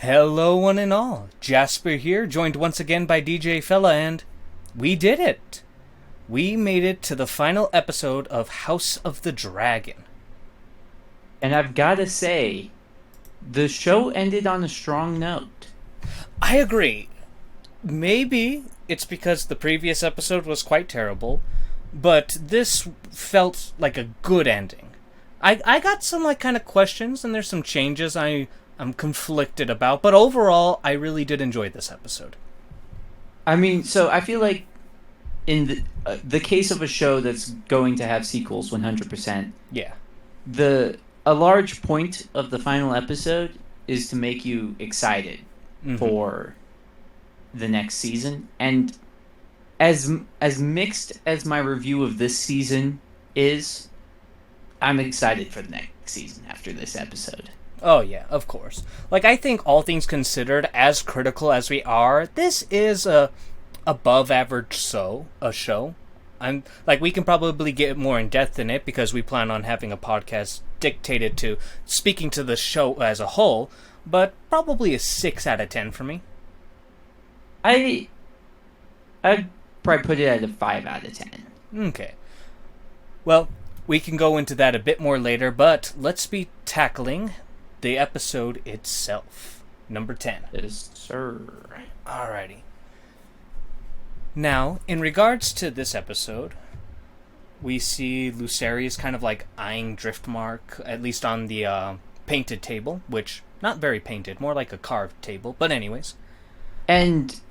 Hello, one and all. Jasper here, joined once again by DJ Fella, and we did it. We made it to the final episode of House of the Dragon. And I've got to say, the show ended on a strong note. I agree. Maybe it's because the previous episode was quite terrible, but this felt like a good ending. I got some kind of questions, and there's some changes I'm conflicted about, but overall, I really did enjoy this episode. I mean, so I feel like in the case of a show that's going to have sequels 100%, Yeah. a large point of the final episode is to make you excited for the next season. And as mixed as my review of this season is, I'm excited for the next season after this episode. Oh, yeah, of course. I think all things considered, as critical as we are, this is a above average show. I'm we can probably get more in depth in it because we plan on having a podcast dictated to speaking to the show as a whole, but probably a 6 out of 10 for me. I'd probably put it at a 5 out of 10. Okay. Well, we can go into that a bit more later, but let's be tackling the episode itself. Number 10. Yes, sir. Alrighty. Now, in regards to this episode, we see Lucerius kind of eyeing Driftmark, at least on the painted table, which, not very painted, more like a carved table, but anyways. And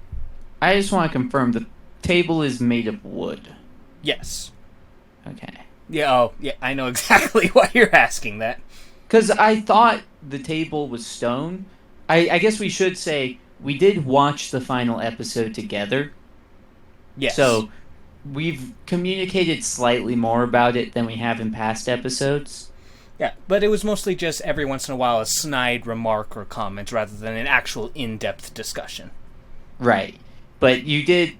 I just want to confirm, the table is made of wood. Yes. Okay. Yeah, I know exactly why you're asking that. Because I thought the table was stone. I guess we should say we did watch the final episode together. Yes. So we've communicated slightly more about it than we have in past episodes. Yeah, but it was mostly just every once in a while a snide remark or comment rather than an actual in-depth discussion. Right. But you did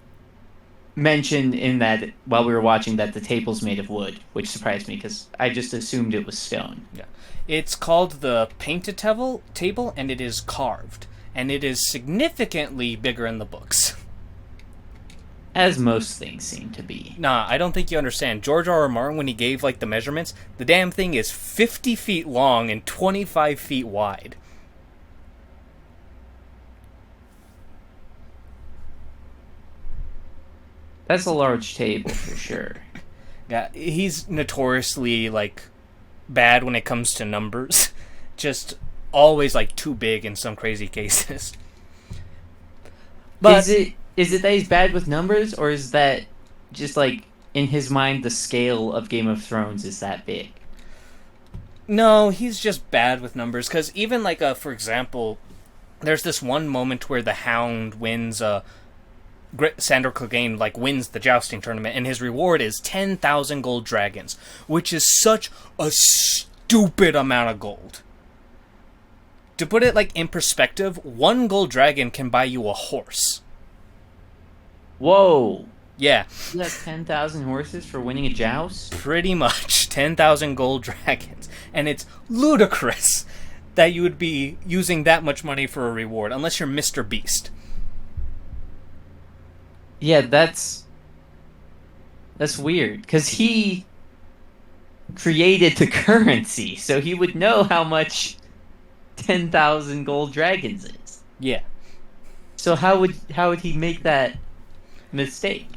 mention in that while we were watching that the table's made of wood, which surprised me because I just assumed it was stone. Yeah. It's called the painted table, and it is carved. And it is significantly bigger in the books. As most things seem to be. Nah, I don't think you understand. George R. R. Martin, when he gave the measurements, the damn thing is 50 feet long and 25 feet wide. That's a large table for sure. Yeah, he's notoriously bad when it comes to numbers. Just always too big in some crazy cases. But is it that he's bad with numbers, or is that just in his mind the scale of Game of Thrones is that big? No, he's just bad with numbers. Because even for example, there's this one moment where the Hound wins Sandor Clegane wins the jousting tournament, and his reward is 10,000 gold dragons, which is such a stupid amount of gold. To put it in perspective, 1 gold dragon can buy you a horse. Whoa! Yeah. You got 10,000 horses for winning a joust? Pretty much 10,000 gold dragons, and it's ludicrous that you would be using that much money for a reward unless you're Mr. Beast. Yeah, that's weird, because he created the currency, so he would know how much 10,000 gold dragons is. Yeah. So how would he make that mistake?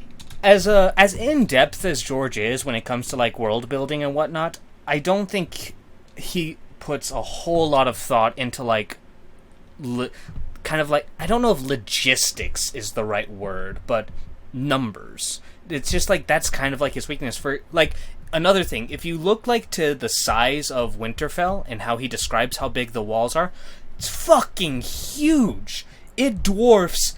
As in-depth as George is when it comes to world building and whatnot, I don't think he puts a whole lot of thought into I don't know if logistics is the right word, but numbers. It's just that's kind of his weakness. For another thing, if you look to the size of Winterfell and how he describes how big the walls are, it's fucking huge. It dwarfs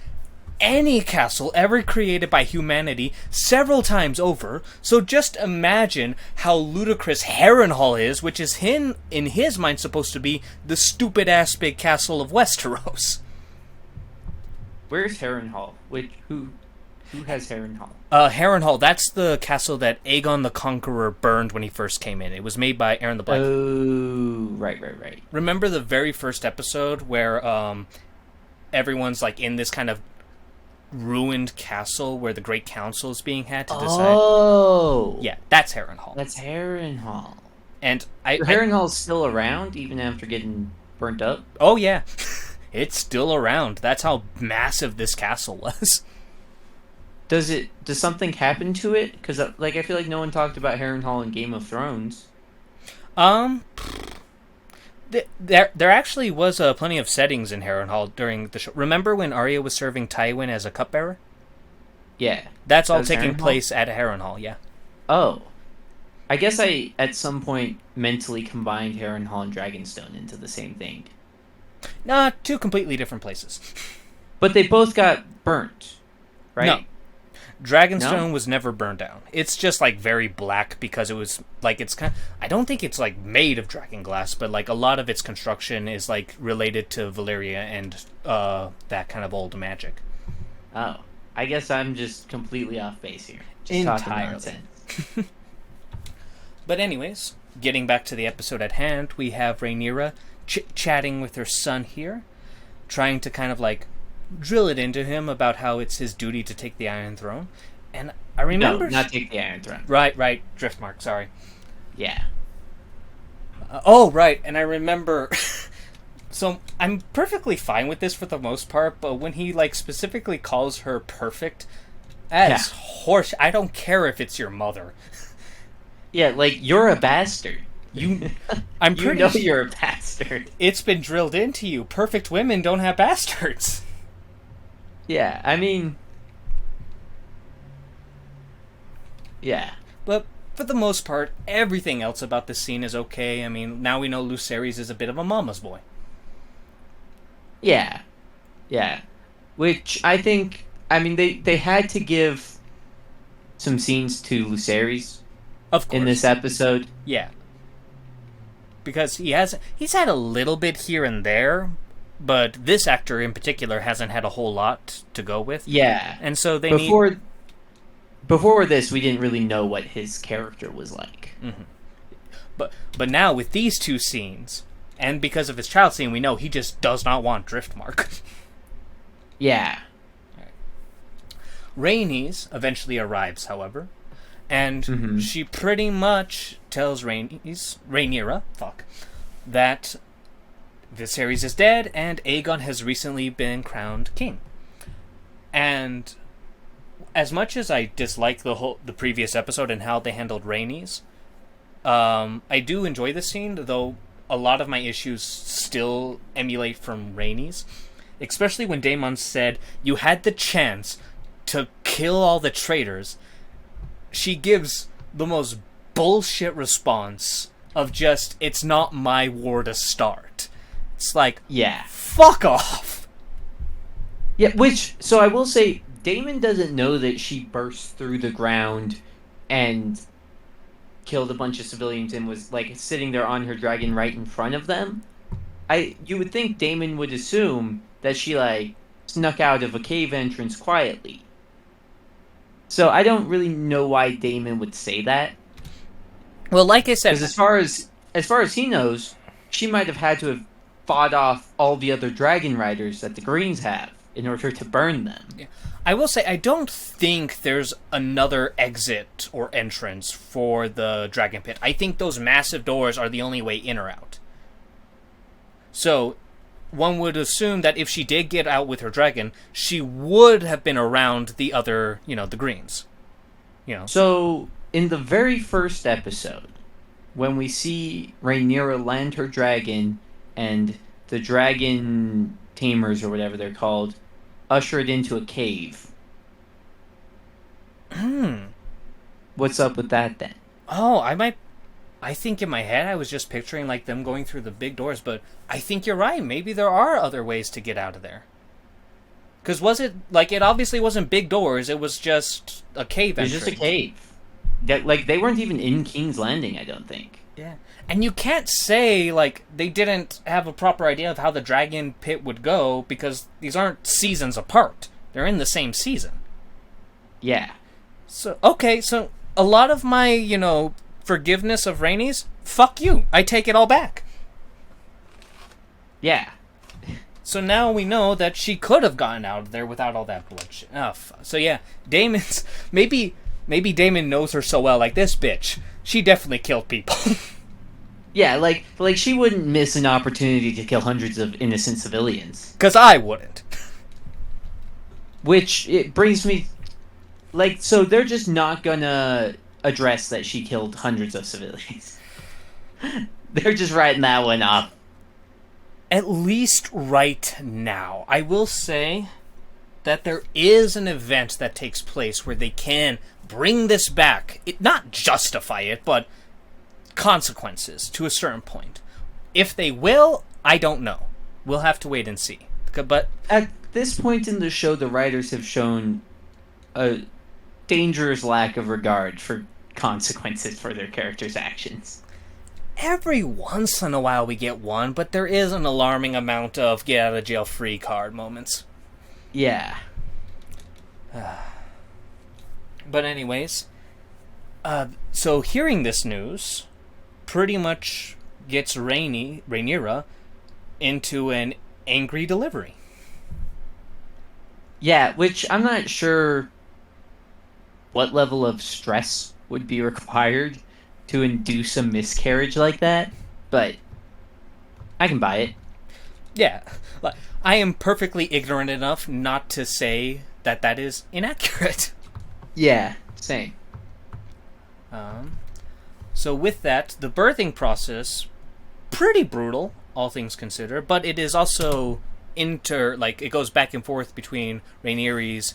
any castle ever created by humanity several times over. So just imagine how ludicrous Harrenhal is, which is in his mind supposed to be the stupid ass big castle of Westeros. Where's Harrenhal? Who has Harrenhal? Harrenhal, that's the castle that Aegon the Conqueror burned when he first came in. It was made by Aaron the Black. Oh, right. Remember the very first episode where everyone's like in this kind of ruined castle where the Great Council is being had to decide. Oh, Yeah, that's Harrenhal. that's Harrenhal. And Harrenhal's still around even after getting burnt up. Oh yeah, it's still around. That's how massive this castle was. Does something happen to it? Because like I feel like no one talked about Harrenhal in Game of Thrones. There actually was plenty of settings in Harrenhal during the show. Remember when Arya was serving Tywin as a cupbearer? Yeah, That's all taking place at Harrenhal. Yeah. Oh, I guess I at some point mentally combined Harrenhal and Dragonstone into the same thing. Nah, two completely different places. But they both got burnt, right? No. Dragonstone was never burned down. It's just like very black because it was like it's kind. I don't think it's like made of dragon glass, but like a lot of its construction is like related to Valyria and that kind of old magic. Oh, I guess I'm just completely off base here. Just talking nonsense. But anyways, getting back to the episode at hand, we have Rhaenyra chit-chatting with her son here, trying to kind of like drill it into him about how it's his duty to take the Iron Throne. And I remember... No, not take the Iron Throne. Right, Driftmark, sorry. Yeah. Right, and I remember... So, I'm perfectly fine with this for the most part, but when he, like, specifically calls her perfect, that's horse... I don't care if it's your mother. Yeah, like, you're a bastard. I'm pretty sure you're a bastard. It's been drilled into you. Perfect women don't have bastards. Yeah, I mean... Yeah. But for the most part, everything else about this scene is okay. I mean, now we know Lucerys is a bit of a mama's boy. Yeah. Yeah. Which I think... I mean, they had to give some scenes to Lucerys. Of course. In this episode. Yeah. Because he's had a little bit here and there, but this actor in particular hasn't had a whole lot to go with. Yeah. And so Before this, we didn't really know what his character was like. Mm-hmm. But now with these two scenes, and because of his child scene, we know he just does not want Driftmark. Yeah. Rhaenys eventually arrives, however, and she pretty much tells Rhaenyra, that Viserys is dead and Aegon has recently been crowned king. And as much as I dislike the previous episode and how they handled Rhaenys, I do enjoy this scene, though a lot of my issues still emulate from Rhaenys. Especially when Daemon said, "You had the chance to kill all the traitors." She gives the most bullshit response of just, "It's not my war to start." It's like, yeah, fuck off. Yeah, so I will say, Daemon doesn't know that she burst through the ground and killed a bunch of civilians and was like sitting there on her dragon right in front of them. You would think Daemon would assume that she like snuck out of a cave entrance quietly. So I don't really know why Daemon would say that. Well, like I said, because as far as he knows, she might have had to have fought off all the other dragon riders that the Greens have in order to burn them. Yeah. I will say, I don't think there's another exit or entrance for the dragon pit. I think those massive doors are the only way in or out. So, one would assume that if she did get out with her dragon, she would have been around the other, the Greens. So, in the very first episode, when we see Rhaenyra land her dragon and the dragon tamers, or whatever they're called, usher it into a cave. What's up with that then? Oh, I think in my head I was just picturing like them going through the big doors, but I think you're right. Maybe there are other ways to get out of there. Because it obviously wasn't big doors, it was just a cave entrance. It was just a cave. They weren't even in King's Landing, I don't think. Yeah. And you can't say, they didn't have a proper idea of how the dragon pit would go, because these aren't seasons apart. They're in the same season. Yeah. So, okay, so a lot of my, forgiveness of Rhaenys, fuck you. I take it all back. Yeah. So now we know that she could have gotten out of there without all that bloodshed. Oh, so yeah, Damon's maybe Damon knows her so well. Like, this bitch, she definitely killed people. Yeah, like she wouldn't miss an opportunity to kill hundreds of innocent civilians. Because I wouldn't. Which it brings me, like, so they're just not gonna address that she killed hundreds of civilians. They're just writing that one off. At least right now. I will say that there is an event that takes place where they can bring this back. Not justify it, but consequences to a certain point. If they will, I don't know. We'll have to wait and see. But at this point in the show, the writers have shown a dangerous lack of regard for consequences for their characters' actions. Every once in a while we get one, but there is an alarming amount of get out of jail free card moments. Yeah. But anyways, so hearing this news pretty much gets Rhaenyra into an angry delivery. Yeah, which I'm not sure what level of stress would be required to induce a miscarriage like that, but I can buy it. Yeah, I am perfectly ignorant enough not to say that that is inaccurate. Yeah, same. So with that, the birthing process, pretty brutal, all things considered, but it is also it goes back and forth between Rhaenyra's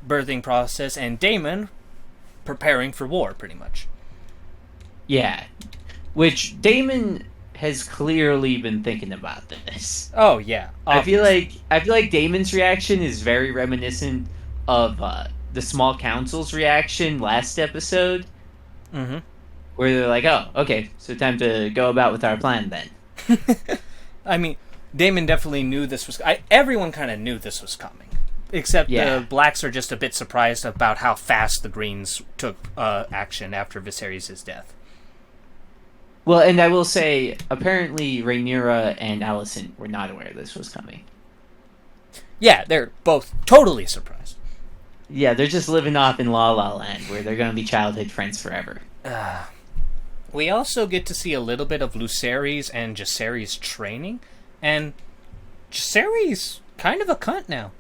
birthing process and Daemon preparing for war, pretty much. Yeah, which Daemon has clearly been thinking about this. Oh yeah, obviously. I feel like Daemon's reaction is very reminiscent of the Small Council's reaction last episode. Mm-hmm. Where they're like, oh, okay, so time to go about with our plan then. I mean, Daemon definitely knew this was... everyone kind of knew this was coming. Except the Blacks are just a bit surprised about how fast the Greens took action after Viserys' death. Well, and I will say, apparently Rhaenyra and Alicent were not aware this was coming. Yeah, they're both totally surprised. Yeah, they're just living off in La La Land, where they're going to be childhood friends forever. We also get to see a little bit of Lucerys and Jacaerys training, and Jacaerys kind of a cunt now.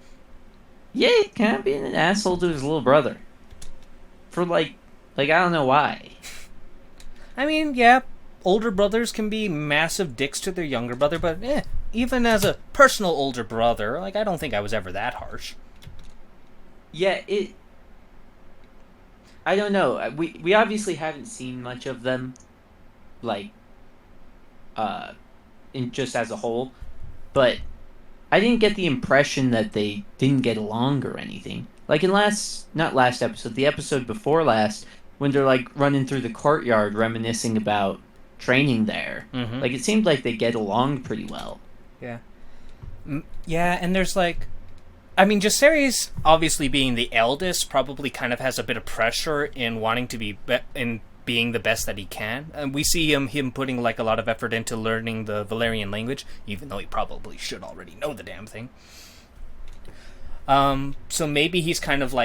Yeah, he's kind of being an asshole to his little brother. For, like, I don't know why. I mean, yeah, older brothers can be massive dicks to their younger brother, but even as a personal older brother, I don't think I was ever that harsh. Yeah, I don't know. We obviously haven't seen much of them, in just as a whole, but I didn't get the impression that they didn't get along or anything. Like in not last episode, the episode before last, when they're running through the courtyard reminiscing about training there. Mm-hmm. It seemed like they get along pretty well. Yeah. Yeah, and there's Jacaerys, obviously being the eldest, probably kind of has a bit of pressure in wanting to be in being the best that he can. And we see him putting a lot of effort into learning the Valyrian language, even though he probably should already know the damn thing. So maybe he's kind of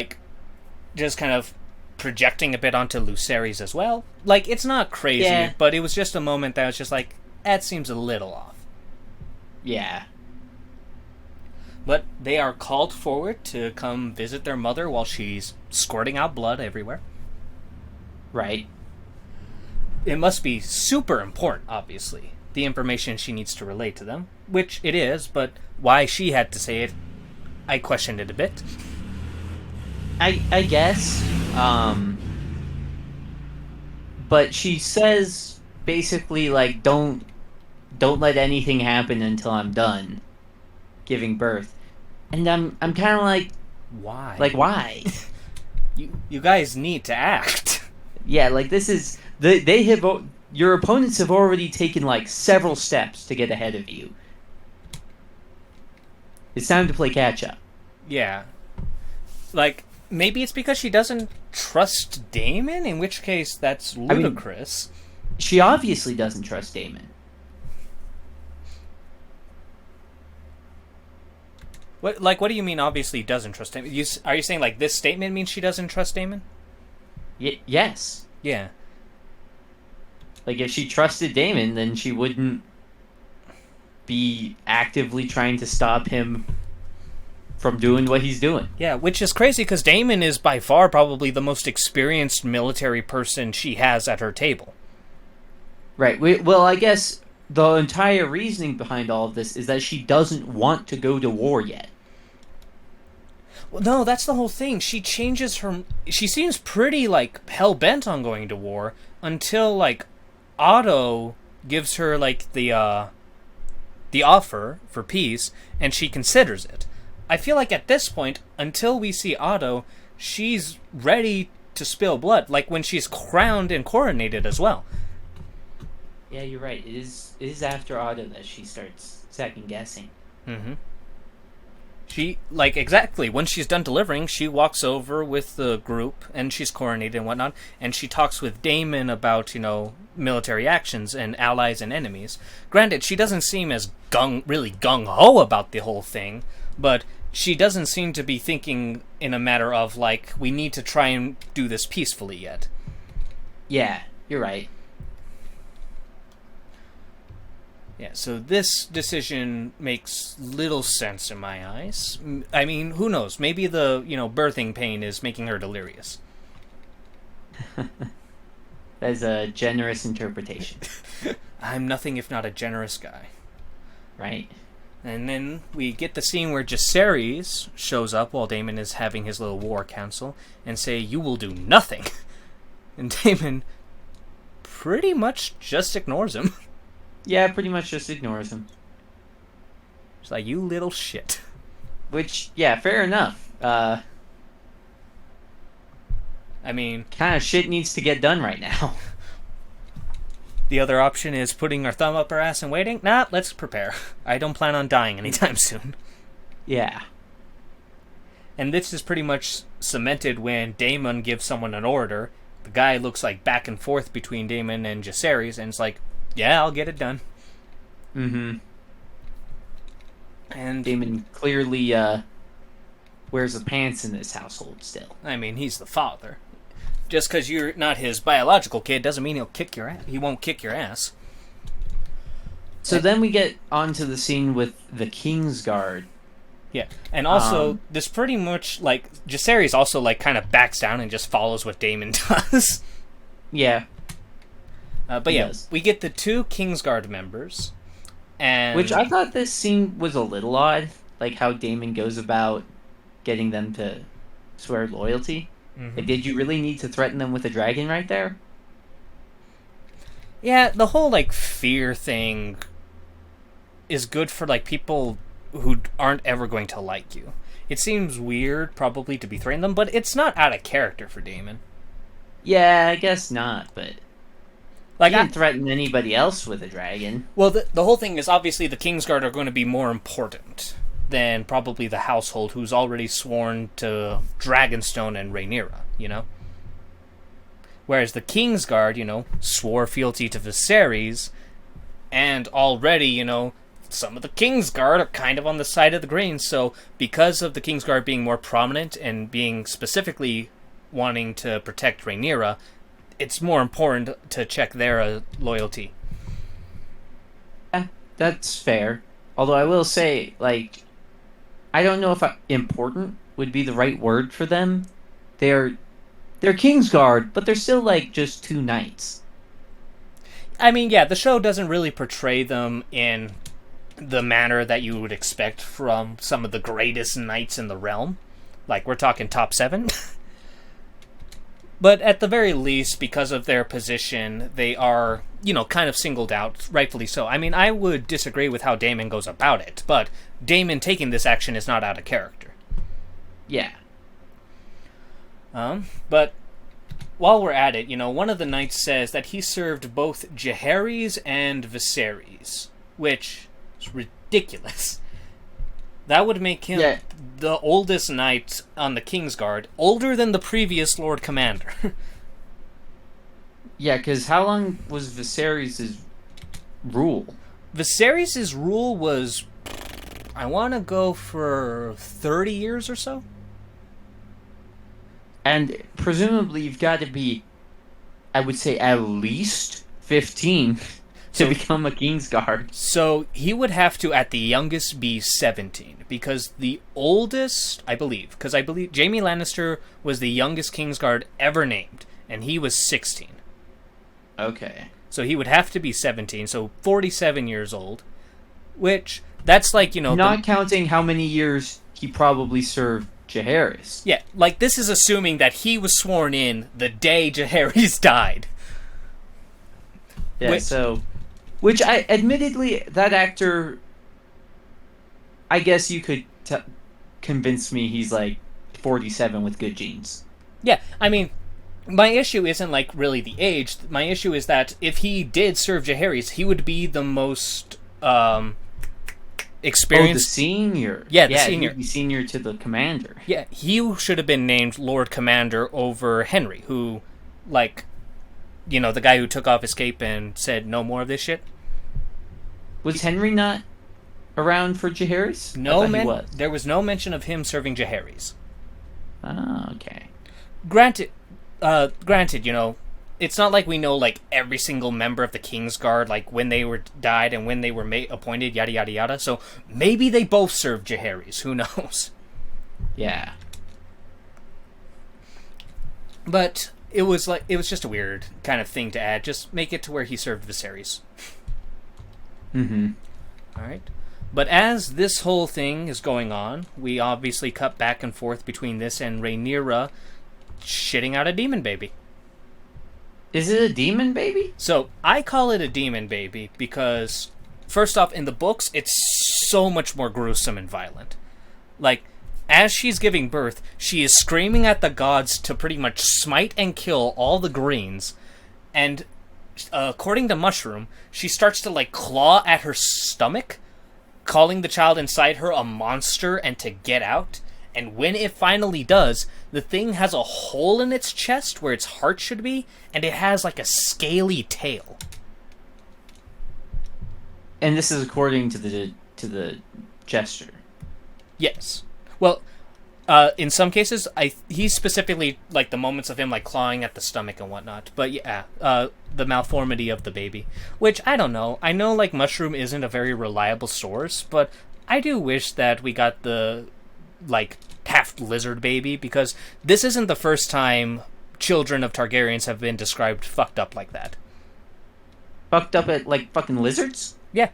just kind of projecting a bit onto Lucerys as well. It's not crazy, but it was just a moment that was just that seems a little off. Yeah. But they are called forward to come visit their mother while she's squirting out blood everywhere. Right. It must be super important, obviously, the information she needs to relate to them, which it is, but why she had to say it, I questioned it a bit. I guess, but she says basically don't let anything happen until I'm done giving birth. And I'm kind of why? Why? You guys need to act. Yeah, this is they have your opponents have already taken several steps to get ahead of you. It's time to play catch up. Yeah. Maybe it's because she doesn't trust Daemon, in which case that's ludicrous. She obviously doesn't trust Daemon. What do you mean? Obviously, doesn't trust Daemon. Are you saying like this statement means she doesn't trust Daemon? Yes. Yeah. Like, if she trusted Daemon, then she wouldn't be actively trying to stop him from doing what he's doing. Yeah, which is crazy because Daemon is by far probably the most experienced military person she has at her table. Right. Well, I guess the entire reasoning behind all of this is that she doesn't want to go to war yet. Well, no, that's the whole thing. She changes her. She seems pretty like hell bent on going to war until like Otto gives her like the offer for peace, and she considers it. I feel like at this point, until we see Otto, she's ready to spill blood, like when she's crowned and coronated as well. Yeah, you're right. It is after Otto that she starts second guessing. Mm-hmm. She, like, exactly, when she's done delivering, she walks over with the group, and she's coronated and whatnot, and she talks with Daemon about, military actions and allies and enemies. Granted, she doesn't seem as really gung-ho about the whole thing, but she doesn't seem to be thinking in a matter of, like, we need to try and do this peacefully yet. Yeah, you're right. Yeah, so this decision makes little sense in my eyes. I mean, who knows? Maybe the, birthing pain is making her delirious. That is a generous interpretation. I'm nothing if not a generous guy. Right. And then we get the scene where Jacaerys shows up while Daemon is having his little war council and say, "You will do nothing." And Daemon pretty much just ignores him. Yeah, pretty much just ignores him. It's like, you little shit. Which, yeah, fair enough. I mean... kind of shit needs to get done right now. The other option is putting our thumb up our ass and waiting. Nah, let's prepare. I don't plan on dying anytime soon. Yeah. And this is pretty much cemented when Daemon gives someone an order. The guy looks like back and forth between Daemon and Jacaerys, and it's like, yeah, I'll get it done. Mm-hmm. And Daemon clearly wears the pants in this household still. I mean, he's the father. Just because you're not his biological kid doesn't mean he'll kick your ass. He won't kick your ass. So then we get onto the scene with the Kingsguard. Yeah, and also, this pretty much, like, Jacaerys also, like, kind of backs down and just follows what Daemon does. Yeah. But yeah, we get the two Kingsguard members, and... which I thought this scene was a little odd, like how Daemon goes about getting them to swear loyalty. Mm-hmm. Like, did you really need to threaten them with a dragon right there? Yeah, the whole, like, fear thing is good for, like, people who aren't ever going to like you. It seems weird, probably, to be threatening them, but it's not out of character for Daemon. Yeah, I guess not, but... like, he didn't threaten anybody else with a dragon. Well, the whole thing is, obviously, the Kingsguard are going to be more important than probably the household who's already sworn to Dragonstone and Rhaenyra, Whereas the Kingsguard, swore fealty to Viserys, and already, some of the Kingsguard are kind of on the side of the grain, so because of the Kingsguard being more prominent and being specifically wanting to protect Rhaenyra, it's more important to check their loyalty. That's fair. Although I will say, like, I don't know if important would be the right word for them. They're Kingsguard, but they're still, like, just two knights. I mean, yeah, the show doesn't really portray them in the manner that you would expect from some of the greatest knights in the realm. Like, we're talking top 7. But at the very least, because of their position, they are, kind of singled out, rightfully so. I mean, I would disagree with how Daemon goes about it, but Daemon taking this action is not out of character. Yeah. But while we're at it, one of the knights says that he served both Jaehaerys and Viserys, which is ridiculous. That would make him the oldest knight on the Kingsguard, older than the previous Lord Commander. Yeah, because how long was Viserys' rule? Viserys' rule was, I want to go for 30 years or so. And presumably you've got to be, I would say, at least 15 to become a Kingsguard. So he would have to, at the youngest, be 17. Because the oldest, I believe Jaime Lannister was the youngest Kingsguard ever named. And he was 16. Okay. So he would have to be 17, so 47 years old. Which, that's like, Not counting how many years he probably served Jaehaerys. Yeah, like, this is assuming that he was sworn in the day Jaehaerys died. Yeah, Which, admittedly, that actor, I guess you could convince me he's, 47 with good genes. Yeah, I mean, my issue isn't, really the age. My issue is that if he did serve Jaehaerys, he would be the most, experienced... the senior. Yeah, the senior. He'd be senior to the commander. Yeah, he should have been named Lord Commander over Henry, who, the guy who took off his cape and said, no more of this shit. Was Henry not around for Jaehaerys? There was no mention of him serving Jaehaerys. Oh, okay. Granted, it's not like we know, every single member of the Kingsguard, when they were died and when they were appointed, yada, yada, yada. So maybe they both served Jaehaerys. Who knows? Yeah. But it was just a weird kind of thing to add. Just make it to where he served Viserys. Mm-hmm. Alright. But as this whole thing is going on, we obviously cut back and forth between this and Rhaenyra shitting out a demon baby. Is it a demon baby? So, I call it a demon baby because, first off, in the books, it's so much more gruesome and violent. As she's giving birth, she is screaming at the gods to pretty much smite and kill all the Greens, and according to Mushroom, she starts to, claw at her stomach, calling the child inside her a monster and to get out. And when it finally does, the thing has a hole in its chest where its heart should be, and it has a scaly tail. And this is according to the jester. Yes. Well, in some cases, he's specifically the moments of him clawing at the stomach and whatnot. But yeah, the malformity of the baby, which I don't know. I know Mushroom isn't a very reliable source, but I do wish that we got the half lizard baby, because this isn't the first time children of Targaryens have been described fucked up like that. Fucked up at fucking lizards? Yeah.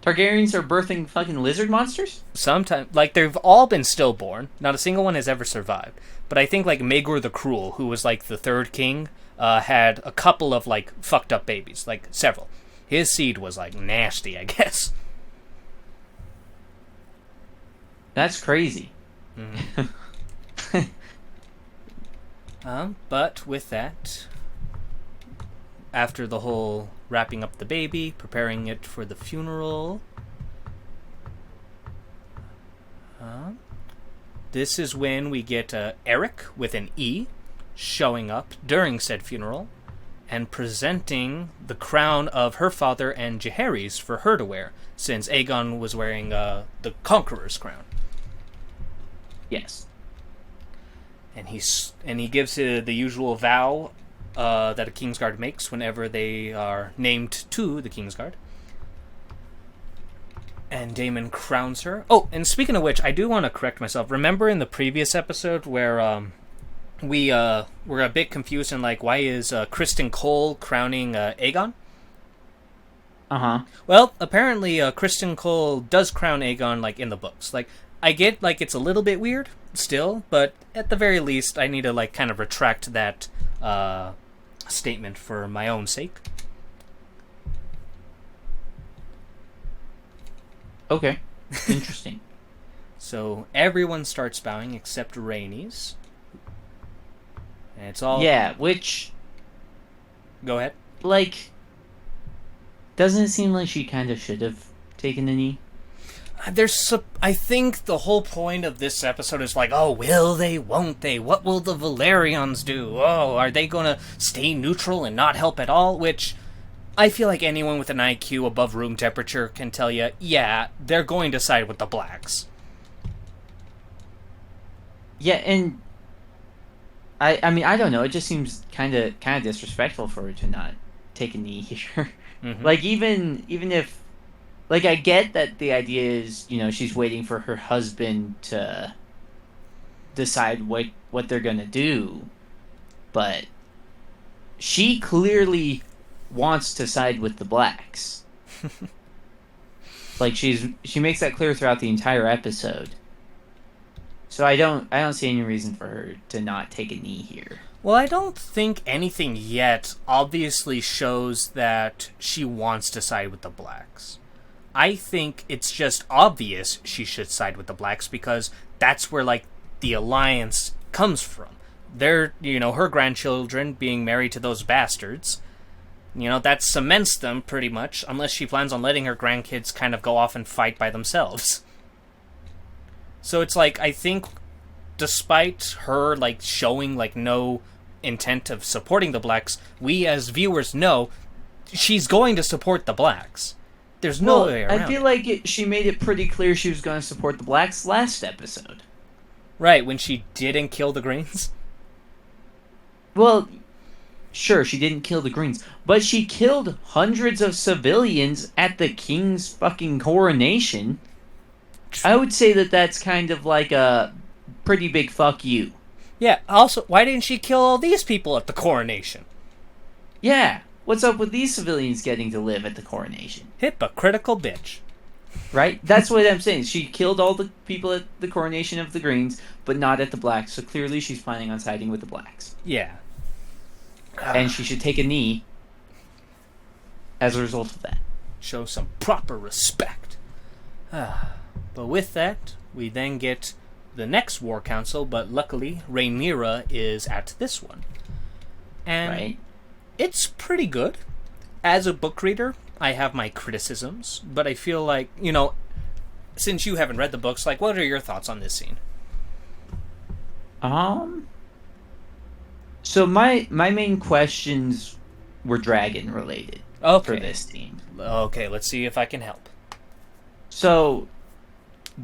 Targaryens are birthing fucking lizard monsters? Sometimes, they've all been stillborn. Not a single one has ever survived. But I think Maegor the Cruel, who was the third king, had a couple of fucked up babies, several. His seed was nasty, I guess. That's crazy. Mm-hmm. But with that, after the whole wrapping up the baby, preparing it for the funeral, this is when we get Eric with an E showing up during said funeral and presenting the crown of her father and Jaehaerys for her to wear, since Aegon was wearing the Conqueror's crown. Yes. And he gives the usual vow that a Kingsguard makes whenever they are named to the Kingsguard. And Daemon crowns her. Oh, and speaking of which, I do want to correct myself. Remember in the previous episode where we were a bit confused and why is Kristen Cole crowning Aegon? Uh-huh. Well, apparently Kristen Cole does crown Aegon in the books. I get it's a little bit weird still, but at the very least I need to kind of retract that statement for my own sake. Okay. Interesting. So everyone starts bowing except Rhaenys. And it's all... Yeah, which... Go ahead. Doesn't it seem like she kind of should have taken a knee? I think the whole point of this episode is oh, will they, won't they? What will the Valerians do? Oh, are they going to stay neutral and not help at all? Which, I feel like anyone with an IQ above room temperature can tell you, yeah, they're going to side with the blacks. Yeah, and I mean, I don't know. It just seems kind of disrespectful for her to not take a knee here. Mm-hmm. Like even if, like, I get that the idea is, she's waiting for her husband to decide what they're gonna do, but she clearly wants to side with the blacks. Like, she makes that clear throughout the entire episode. So I don't see any reason for her to not take a knee here. Well, I don't think anything yet obviously shows that she wants to side with the blacks. I think it's just obvious she should side with the blacks because that's where, like, the alliance comes from. They're, her grandchildren being married to those bastards. That cements them pretty much, unless she plans on letting her grandkids kind of go off and fight by themselves. So it's like, I think, despite her, like, showing, like, no intent of supporting the blacks, we as viewers know she's going to support the blacks. There's no way around I feel like she made it pretty clear she was going to support the blacks last episode. Right, when she didn't kill the Greens? Well, sure, she didn't kill the Greens, but she killed hundreds of civilians at the king's fucking coronation. I would say that that's kind of like a pretty big fuck you. Yeah, also, why didn't she kill all these people at the coronation? Yeah, what's up with these civilians getting to live at the coronation? Hypocritical bitch. Right? That's what I'm saying. She killed all the people at the coronation of the Greens, but not at the blacks, so clearly she's planning on siding with the blacks. Yeah. And she should take a knee as a result of that. Show some proper respect. But with that, we then get the next War Council, but luckily Rhaenyra is at this one. And right. It's pretty good. As a book reader, I have my criticisms, but I feel like, since you haven't read the books, like, what are your thoughts on this scene? So my main questions were dragon related for this scene. Okay, let's see if I can help. So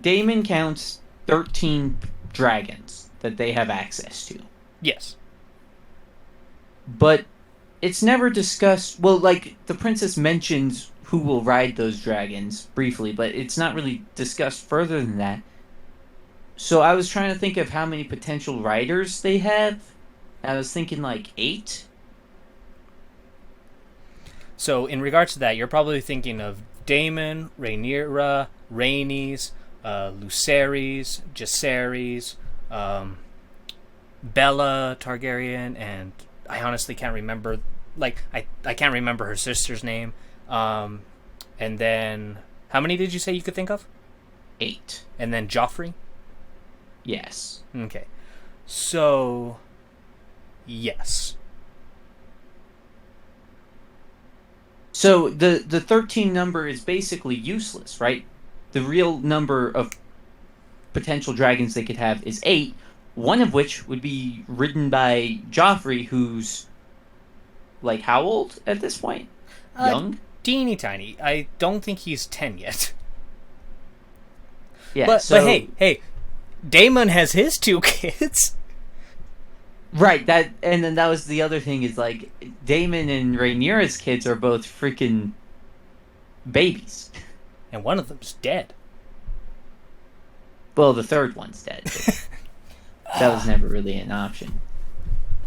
Daemon counts 13 dragons that they have access to. Yes. But it's never discussed. Well, like, the princess mentions who will ride those dragons briefly, but it's not really discussed further than that. So I was trying to think of how many potential riders they have. I was thinking like 8. So in regards to that, you're probably thinking of Daemon, Rhaenyra, Rhaenys, Lucerys, Jacaerys, Bella Targaryen, and I honestly can't remember. Like, I can't remember her sister's name. And then, how many did you say you could think of? 8. And then Joffrey? Yes. Okay. So, yes. So the 13 number is basically useless, right? The real number of potential dragons they could have is 8, one of which would be ridden by Joffrey, who's, like, how old at this point? Young? Teeny tiny. I don't think he's 10 yet. Yeah, but hey, Daemon has his 2 kids. Right, and then that was the other thing is, like, Daemon and Rhaenyra's kids are both freaking babies. And one of them's dead. Well, the third one's dead. That was never really an option.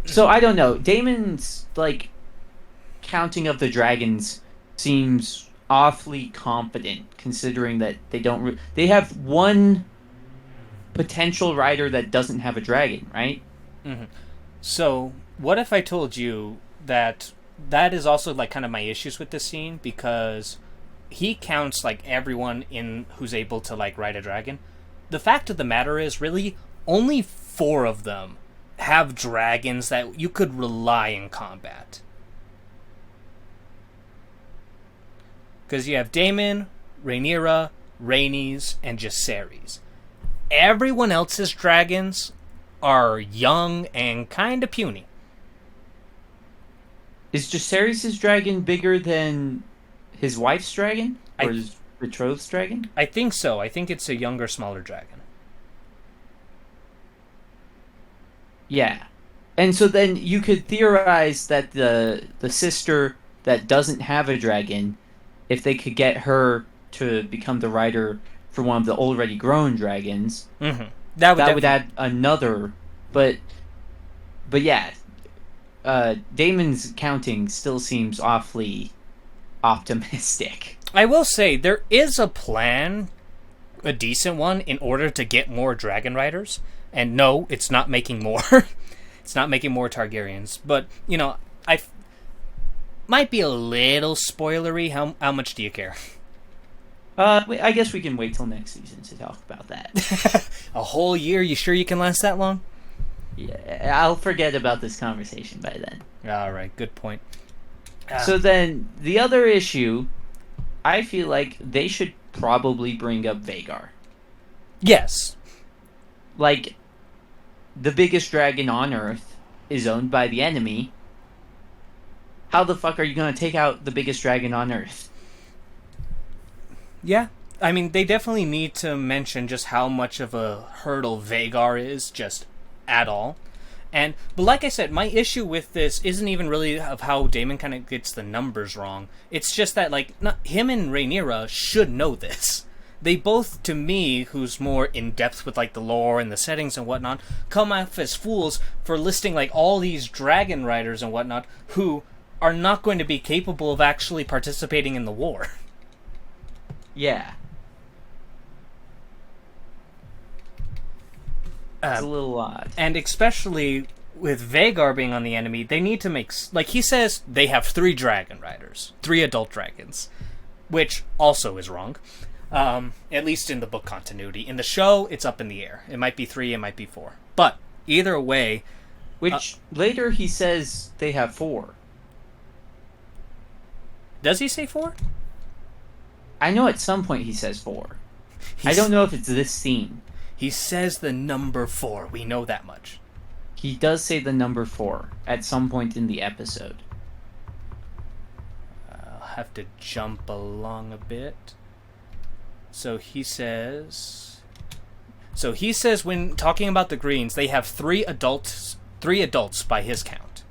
So, I don't know. Daemon's, like, counting of the dragons seems awfully confident, considering that they don't... they have one potential rider that doesn't have a dragon, right? Mm-hmm. So, what if I told you that is also, like, kind of my issues with this scene, because he counts, like, everyone in who's able to, like, ride a dragon. The fact of the matter is, really, only 4 of them have dragons that you could rely in combat. Because you have Daemon, Rhaenyra, Rhaenys, and Jacaerys. Everyone else's dragons are young and kind of puny. Is Jacaerys' dragon bigger than his wife's dragon? Or his betrothed's dragon? I think so. I think it's a younger, smaller dragon. Yeah. And so then you could theorize that the sister that doesn't have a dragon, if they could get her to become the rider for one of the already grown dragons, Mm-hmm. that would add another. But yeah, Damon's counting still seems awfully optimistic. I will say, there is a plan, a decent one, in order to get more dragon riders. And no, it's not making more. It's not making more Targaryens. But, I might be a little spoilery. How much do you care? I guess we can wait till next season to talk about that. A whole year? You sure you can last that long? Yeah, I'll forget about this conversation by then. Alright, good point. So then, the other issue, I feel like they should probably bring up Vhagar. Yes. Like, the biggest dragon on Earth is owned by the enemy. How the fuck are you going to take out the biggest dragon on Earth? Yeah. I mean, they definitely need to mention just how much of a hurdle Vhagar is, just at all. But like I said, my issue with this isn't even really of how Daemon kind of gets the numbers wrong. It's just that, him and Rhaenyra should know this. They both, to me, who's more in depth with the lore and the settings and whatnot, come off as fools for listing all these dragon riders and whatnot who are not going to be capable of actually participating in the war. Yeah. It's a little odd. And especially with Vhagar being on the enemy, they need to make... he says they have 3 dragon riders. 3 adult dragons. Which also is wrong. At least in the book continuity. In the show, it's up in the air. It might be 3, it might be 4. But, either way... Which, later he says they have 4. Does he say 4? I know at some point he says 4. I don't know if it's this scene. He says the number 4. We know that much. He does say the number 4 at some point in the episode. I'll have to jump along a bit. So he says when talking about the Greens, they have 3 adults by his count.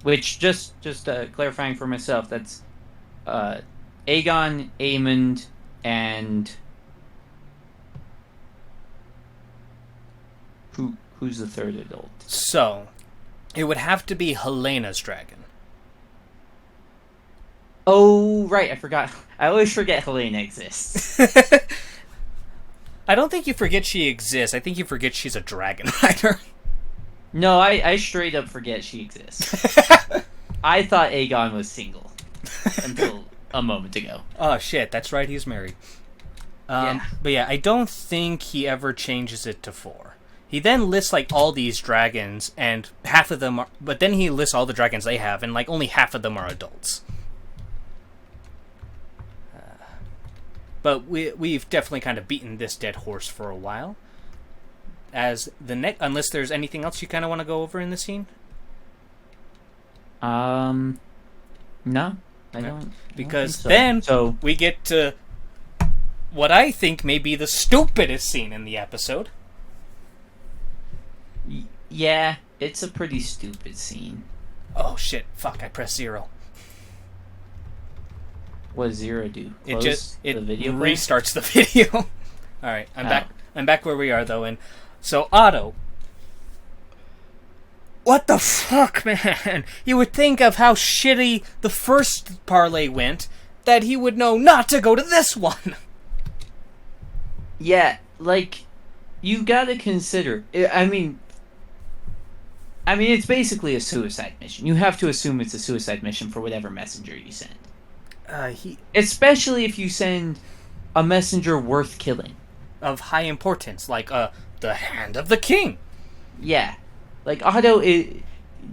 Which, just clarifying for myself, that's Aegon, Aemond, and... Who's the third adult? So, it would have to be Helena's dragon. Oh, right, I forgot. I always forget Helena exists. I don't think you forget she exists. I think you forget she's a dragon rider. No, I straight up forget she exists. I thought Aegon was single until a moment ago. Oh, shit, that's right, he's married. Yeah. But yeah, I don't think he ever changes it to 4. He then lists all these dragons, and half of them are... But then he lists all the dragons they have, and only half of them are adults. But we've definitely kind of beaten this dead horse for a while. Unless there's anything else you kind of want to go over in the scene? No, I don't. Because then we get to what I think may be the stupidest scene in the episode. Yeah, it's a pretty stupid scene. Oh shit! Fuck! I pressed 0. What does 0 do? It the video restarts the video. All right, I'm back. I'm back where we are though, and so Otto. What the fuck, man? You would think of how shitty the first parlay went, that he would know not to go to this one. Yeah, you gotta consider. I mean, it's basically a suicide mission. You have to assume it's a suicide mission for whatever messenger you send. Especially if you send a messenger worth killing. Of high importance, the Hand of the King. Yeah. Otto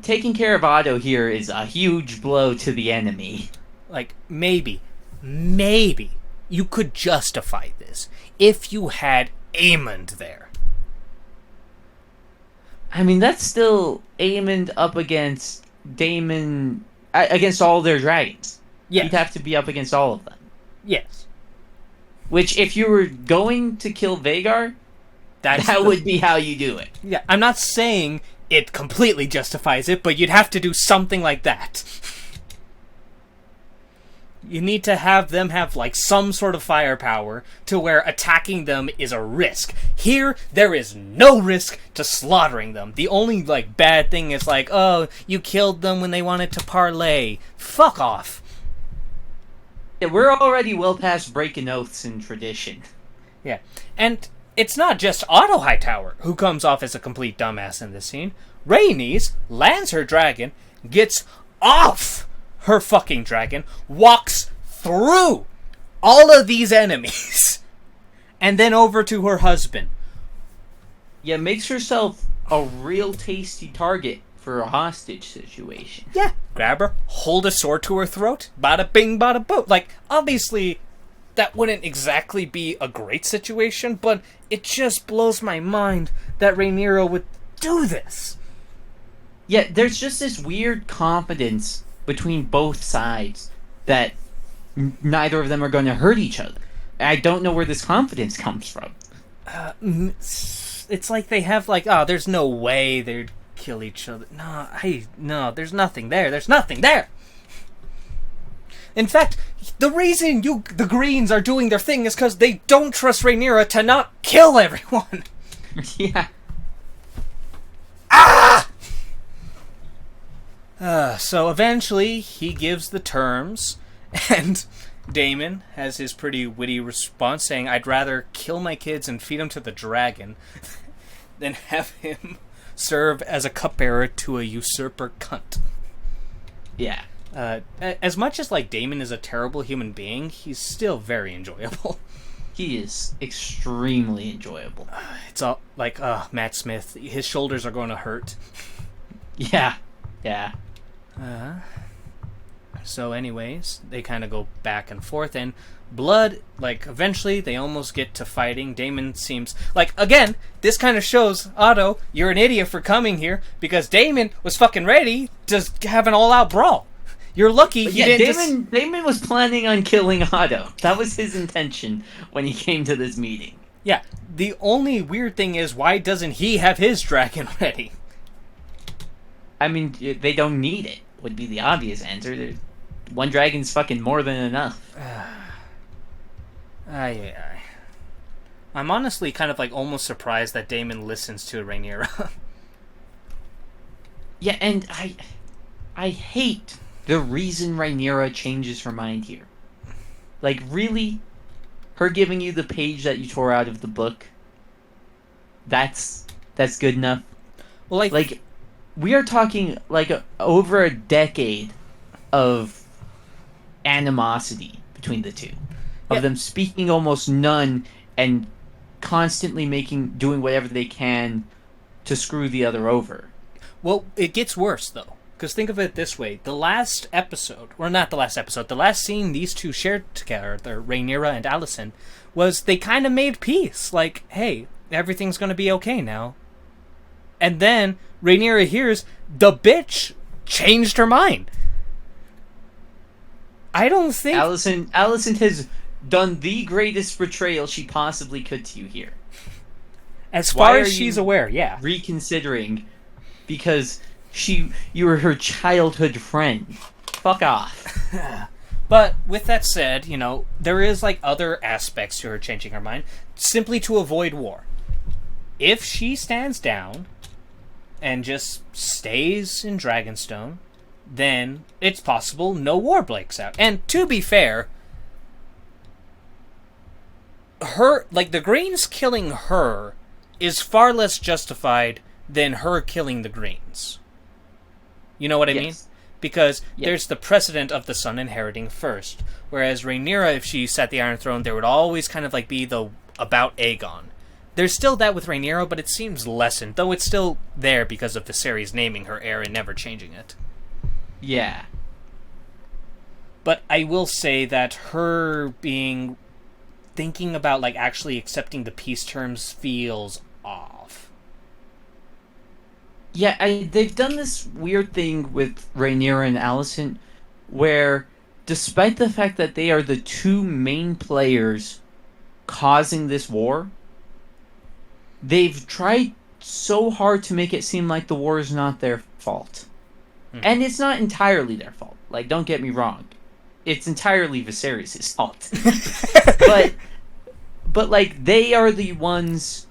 taking care of Otto here is a huge blow to the enemy. Maybe you could justify this if you had Aemond there. I mean, that's still Aemond up against Daemon against all their dragons. Yes. He'd have to be up against all of them. Yes. Which, if you were going to kill Vhagar, that would be how you do it. Yeah, I'm not saying it completely justifies it, but you'd have to do something like that. You need to have them have, like, some sort of firepower to where attacking them is a risk. Here, there is no risk to slaughtering them. The only, like, bad thing is, like, oh, you killed them when they wanted to parlay. Fuck off. Yeah, we're already well past breaking oaths in tradition. Yeah, and it's not just Otto Hightower who comes off as a complete dumbass in this scene. Rhaenys lands her dragon, gets off her fucking dragon, walks through all of these enemies, and then over to her husband. Yeah, makes herself a real tasty target for a hostage situation. Yeah, grab her, hold a sword to her throat, bada bing, bada boom. Like, obviously, that wouldn't exactly be a great situation, but it just blows my mind that Rhaenyra would do this. Yeah, there's just this weird confidence between both sides that neither of them are going to hurt each other. I don't know where this confidence comes from. It's like they have, like, oh, there's no way they'd kill each other. No, there's nothing there. There's nothing there. In fact, the reason the Greens are doing their thing is because they don't trust Rhaenyra to not kill everyone. Yeah. Ah! So eventually, he gives the terms, and Daemon has his pretty witty response saying, I'd rather kill my kids and feed them to the dragon than have him serve as a cupbearer to a usurper cunt. Yeah. As much as, like, Daemon is a terrible human being, he's still very enjoyable. He is extremely enjoyable. It's all, like, Matt Smith, his shoulders are going to hurt. Yeah. So anyways, they kind of go back and forth, and blood, like, eventually they almost get to fighting. Daemon seems, like, again, this kind of shows, Otto, you're an idiot for coming here, because Daemon was fucking ready to have an all-out brawl. You're lucky he didn't Daemon was planning on killing Otto. That was his intention when he came to this meeting. Yeah, the only weird thing is, why doesn't he have his dragon ready? I mean, they don't need it, would be the obvious answer. One dragon's fucking more than enough. I'm honestly kind of, like, almost surprised that Daemon listens to Rhaenyra. Yeah, and I hate the reason Rhaenyra changes her mind here. Like, really? Her giving you the page that you tore out of the book? That's good enough? Well, like we are talking, like, over a decade of animosity between the two. Of them speaking almost none and constantly doing whatever they can to screw the other over. Well, it gets worse, though. Because think of it this way. The last scene these two shared together, Rhaenyra and Alicent, was they kind of made peace. Like, hey, everything's going to be okay now. And then Rhaenyra hears the bitch changed her mind. I don't think... Alicent has done the greatest betrayal she possibly could to you here. As far as she's aware, yeah. Reconsidering because you were her childhood friend. Fuck off. But with that said, there is, like, other aspects to her changing her mind, simply to avoid war. If she stands down and just stays in Dragonstone, then it's possible no war breaks out. And to be fair, the Greens killing her is far less justified than her killing the Greens. You know what I mean? Because there's the precedent of the son inheriting first. Whereas Rhaenyra, if she sat the Iron Throne, there would always kind of, like, be about Aegon. There's still that with Rhaenyra, but it seems lessened, though it's still there because of Viserys naming her heir and never changing it. Yeah. But I will say that her thinking about, like, actually accepting the peace terms feels off. Yeah, they've done this weird thing with Rhaenyra and Alicent, where, despite the fact that they are the two main players causing this war, they've tried so hard to make it seem like the war is not their fault. And it's not entirely their fault. Like, don't get me wrong. It's entirely Viserys' fault. but like, they are the ones,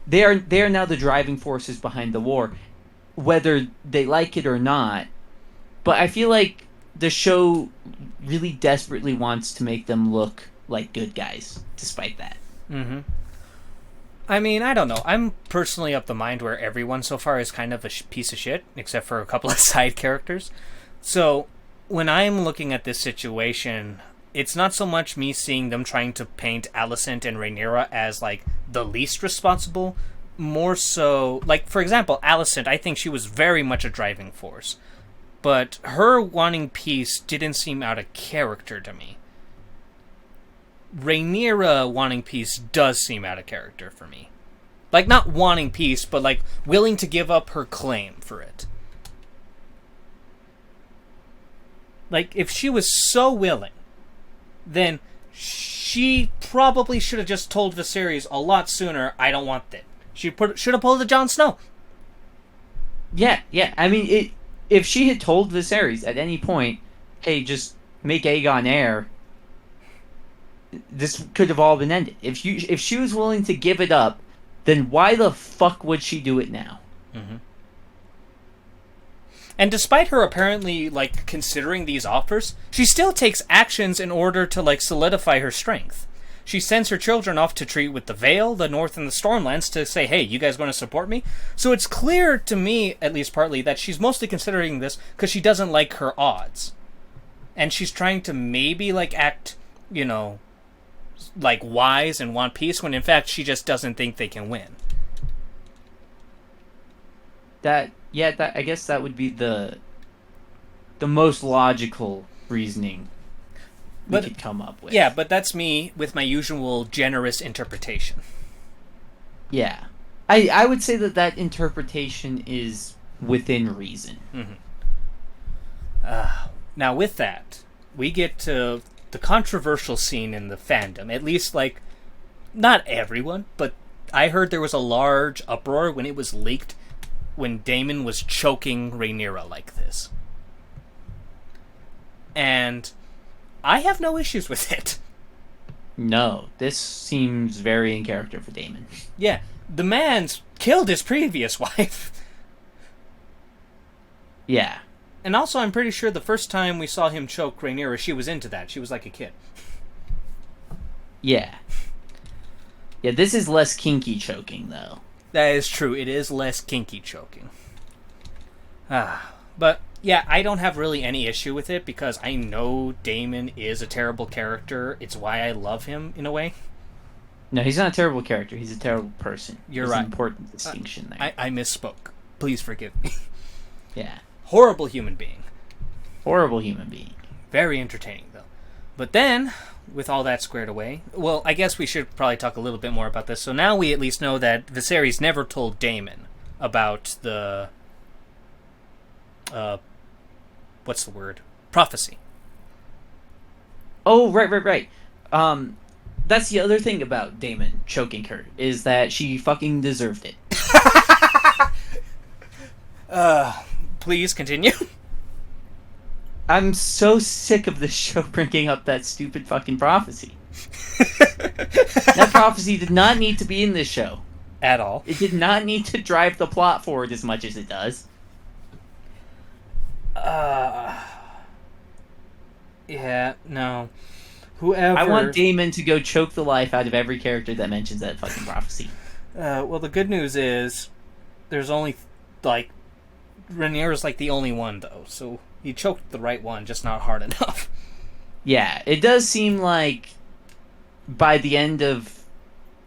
they are now the driving forces behind the war, whether they like it or not. But I feel like the show really desperately wants to make them look like good guys, despite that. Mm-hmm. I mean, I don't know. I'm personally of the mind where everyone so far is kind of a piece of shit, except for a couple of side characters. So, when I'm looking at this situation, it's not so much me seeing them trying to paint Alicent and Rhaenyra as, like, the least responsible. More so, like, for example, Alicent, I think she was very much a driving force. But her wanting peace didn't seem out of character to me. Rhaenyra wanting peace does seem out of character for me. Like, not wanting peace, but, like, willing to give up her claim for it. Like, if she was so willing, then she probably should have just told Viserys a lot sooner, I don't want that. She should have pulled a Jon Snow. Yeah. I mean, if she had told Viserys at any point, hey, just make Aegon heir, this could have all been ended. If she was willing to give it up, then why the fuck would she do it now? Mm-hmm. And despite her apparently, like, considering these offers, she still takes actions in order to, like, solidify her strength. She sends her children off to treat with the Vale, the North, and the Stormlands to say, hey, you guys want to support me? So it's clear to me, at least partly, that she's mostly considering this because she doesn't like her odds. And she's trying to maybe, like, act, you know, like, wise and want peace, when in fact she just doesn't think they can win. That I guess that would be the most logical reasoning we could come up with. Yeah, but that's me with my usual generous interpretation. Yeah. I would say that interpretation is within reason. Mm-hmm. Now, with that, we get to the controversial scene in the fandom. At least, like, not everyone, but I heard there was a large uproar when it was leaked when Daemon was choking Rhaenyra like this. And I have no issues with it. No, this seems very in character for Daemon. Yeah, the man's killed his previous wife. Yeah. And also, I'm pretty sure the first time we saw him choke Rhaenyra, she was into that. She was like a kid. Yeah. Yeah, this is less kinky choking, though. That is true. It is less kinky choking. But, yeah, I don't have really any issue with it because I know Daemon is a terrible character. It's why I love him, in a way. No, he's not a terrible character. He's a terrible person. You're There's right. an important distinction there. I misspoke. Please forgive me. Yeah. Horrible human being. Horrible human being. Very entertaining, though. But then, with all that squared away, well, I guess we should probably talk a little bit more about this. So now we at least know that Viserys never told Daemon about the... what's the word? Prophecy. Oh, right. That's the other thing about Daemon choking her, is that she fucking deserved it. Please continue. I'm so sick of this show bringing up that stupid fucking prophecy. That prophecy did not need to be in this show. At all. It did not need to drive the plot forward as much as it does. Yeah, no. Whoever... I want Daemon to go choke the life out of every character that mentions that fucking prophecy. Well, the good news is there's only, like... Rhaenyra's, like, the only one, though, so he choked the right one, just not hard enough. Yeah, it does seem like by the end of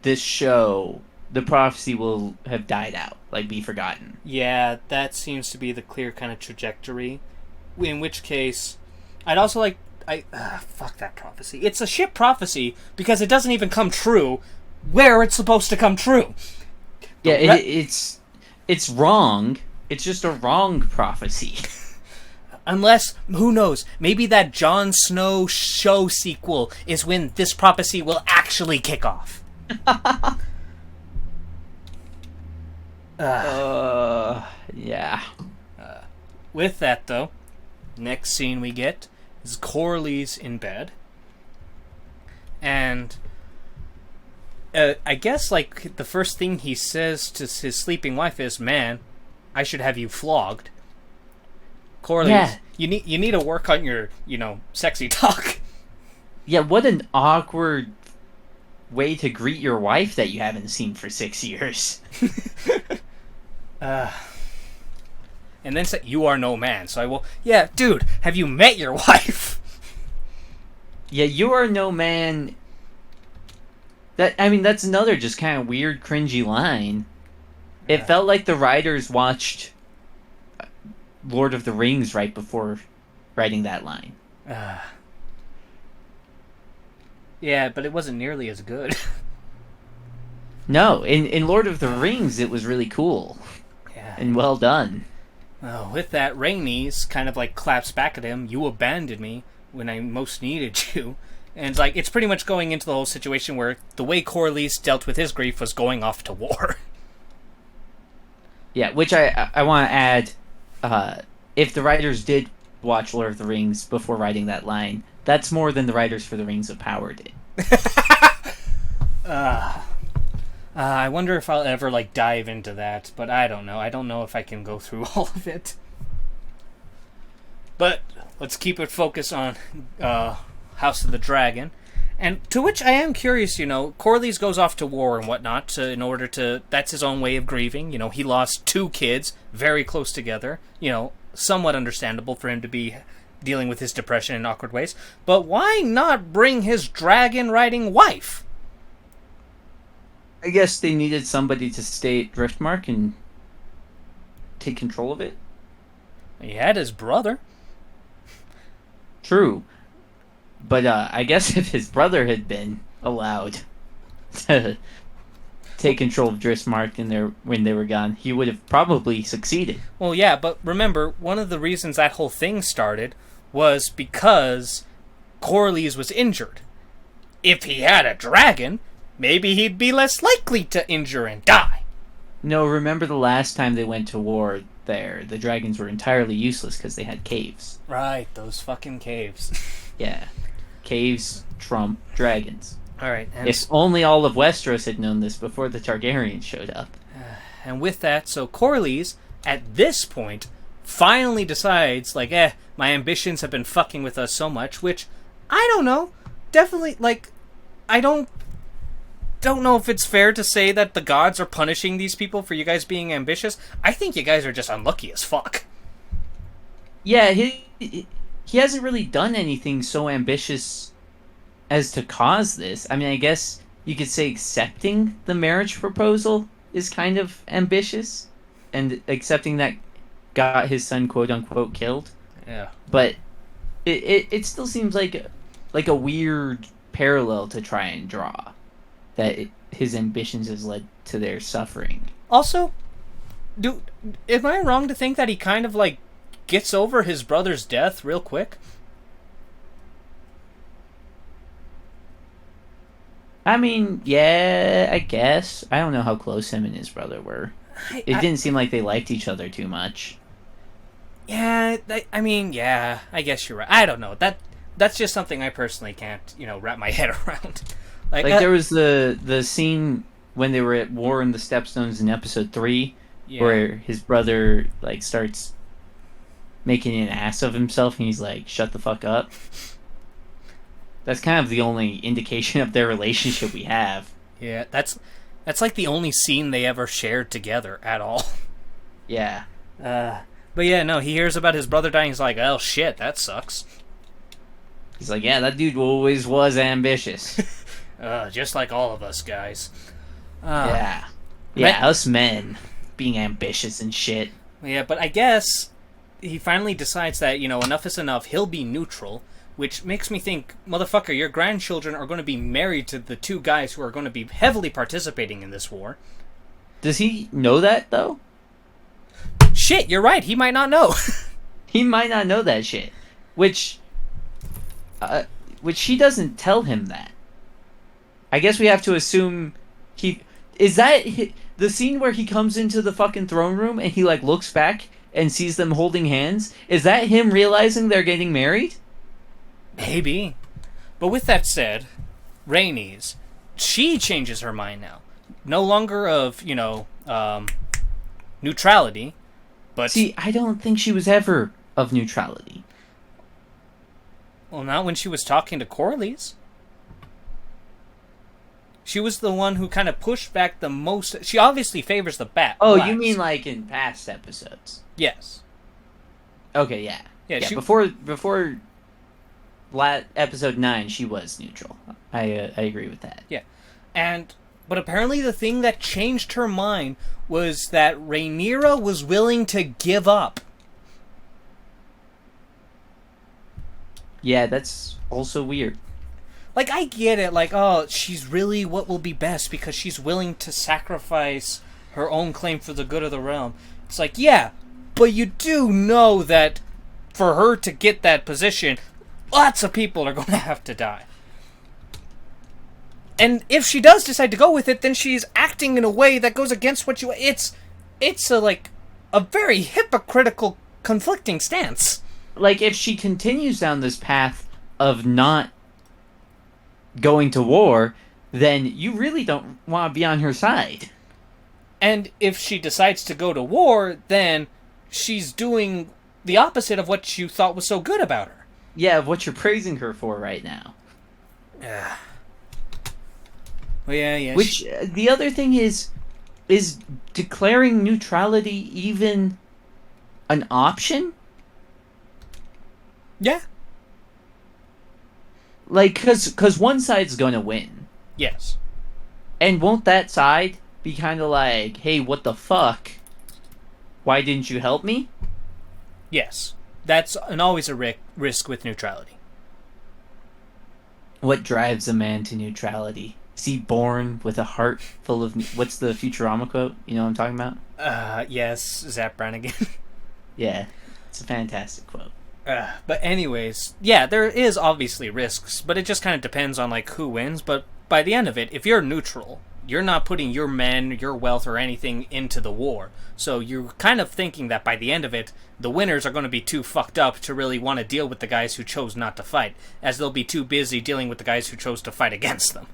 this show, the prophecy will have died out, like, be forgotten. Yeah, that seems to be the clear kind of trajectory. In which case, I'd also like... fuck that prophecy. It's a shit prophecy because it doesn't even come true where it's supposed to come true. Yeah, it's... it's wrong. It's just a wrong prophecy. Unless, who knows, maybe that Jon Snow show sequel is when this prophecy will actually kick off. Yeah. With that, though, next scene we get is Corley's in bed. And I guess, like, the first thing he says to his sleeping wife is, "Man, I should have you flogged." Corley, Yeah. you need to work on your, sexy talk. Yeah, what an awkward way to greet your wife that you haven't seen for 6 years. And then say, "You are no man." So I will, yeah, dude, have you met your wife? Yeah, you are no man. That's another just kind of weird, cringy line. It felt like the writers watched Lord of the Rings right before writing that line. Yeah, but it wasn't nearly as good. No, in Lord of the Rings, it was really cool. Yeah. And well done. Oh, with that, Rhaenys kind of like claps back at him. "You abandoned me when I most needed you." And like, it's pretty much going into the whole situation where the way Corlys dealt with his grief was going off to war. Yeah, which I want to add, if the writers did watch Lord of the Rings before writing that line, that's more than the writers for the Rings of Power did. I wonder if I'll ever like dive into that, but I don't know. I don't know if I can go through all of it. But let's keep it focused on House of the Dragon. And to which I am curious, Corlys goes off to war and whatnot in order to... That's his own way of grieving. He lost 2 kids very close together. Somewhat understandable for him to be dealing with his depression in awkward ways. But why not bring his dragon-riding wife? I guess they needed somebody to stay at Driftmark and take control of it. He had his brother. True. But I guess if his brother had been allowed to take control of Driftmark when they were gone, he would have probably succeeded. Well, yeah, but remember, one of the reasons that whole thing started was because Corlys was injured. If he had a dragon, maybe he'd be less likely to injure and die. No, remember the last time they went to war there, the dragons were entirely useless because they had caves. Right, those fucking caves. Yeah. Caves trump dragons. Alright, and if only all of Westeros had known this before the Targaryens showed up. And with that, so Corlys, at this point, finally decides, like, my ambitions have been fucking with us so much, which, I don't know, definitely, like, I don't know if it's fair to say that the gods are punishing these people for you guys being ambitious. I think you guys are just unlucky as fuck. Yeah, he hasn't really done anything so ambitious as to cause this. I mean, I guess you could say accepting the marriage proposal is kind of ambitious, and accepting that got his son quote unquote killed. Yeah. But it still seems like a weird parallel to try and draw, that his ambitions has led to their suffering. Also, am I wrong to think that he kind of like gets over his brother's death real quick? I mean, yeah, I guess. I don't know how close him and his brother were. It didn't seem like they liked each other too much. Yeah, I mean, yeah, I guess you're right. I don't know. That's just something I personally can't, wrap my head around. Like there was the scene when they were at war in the Stepstones in episode 3, where his brother like starts making an ass of himself, and he's like, "Shut the fuck up." That's kind of the only indication of their relationship we have. Yeah, that's like the only scene they ever shared together at all. Yeah. But yeah, no, he hears about his brother dying. He's like, "Oh shit, that sucks." He's like, "Yeah, that dude always was ambitious." Just like all of us guys. Yeah, us men being ambitious and shit. Yeah, but I guess he finally decides that, enough is enough. He'll be neutral, which makes me think, motherfucker, your grandchildren are going to be married to the 2 guys who are going to be heavily participating in this war. Does he know that, though? Shit, you're right. He might not know. He might not know that shit, which she doesn't tell him that. I guess we have to assume he is that the scene where he comes into the fucking throne room and he like looks back and sees them holding hands. Is that him realizing they're getting married? Maybe. But with that said, Rhaenys, she changes her mind now. No longer of, neutrality, but... See, I don't think she was ever of neutrality. Well, not when she was talking to Corlys. She was the one who kind of pushed back the most... She obviously favors the Blacks. Oh, you mean like in past episodes? Yes. Okay, yeah. Yeah, before episode 9, she was neutral. I agree with that. Yeah. But apparently the thing that changed her mind was that Rhaenyra was willing to give up. Yeah, that's also weird. Like, I get it. Like, oh, she's really what will be best because she's willing to sacrifice her own claim for the good of the realm. It's like, yeah, but you do know that for her to get that position, lots of people are going to have to die. And if she does decide to go with it, then she's acting in a way that goes against what you... It's a very hypocritical, conflicting stance. Like, if she continues down this path of not going to war, then you really don't want to be on her side. And if she decides to go to war, then she's doing the opposite of what you thought was so good about her. Yeah, of what you're praising her for right now. Yeah. Well, yeah. Which, the other thing is declaring neutrality even an option? Yeah. Like, because one side's gonna win. Yes. And won't that side be kind of like, hey, what the fuck? Why didn't you help me? Yes. That's always a risk with neutrality. What drives a man to neutrality? Is he born with a heart full of... What's the Futurama quote? You know what I'm talking about? Yes. Zap Brannigan. Yeah. It's a fantastic quote. But anyways, yeah, there is obviously risks, but it just kind of depends on, like, who wins. But by the end of it, if you're neutral, you're not putting your men, your wealth, or anything into the war. So you're kind of thinking that by the end of it, the winners are going to be too fucked up to really want to deal with the guys who chose not to fight, as they'll be too busy dealing with the guys who chose to fight against them.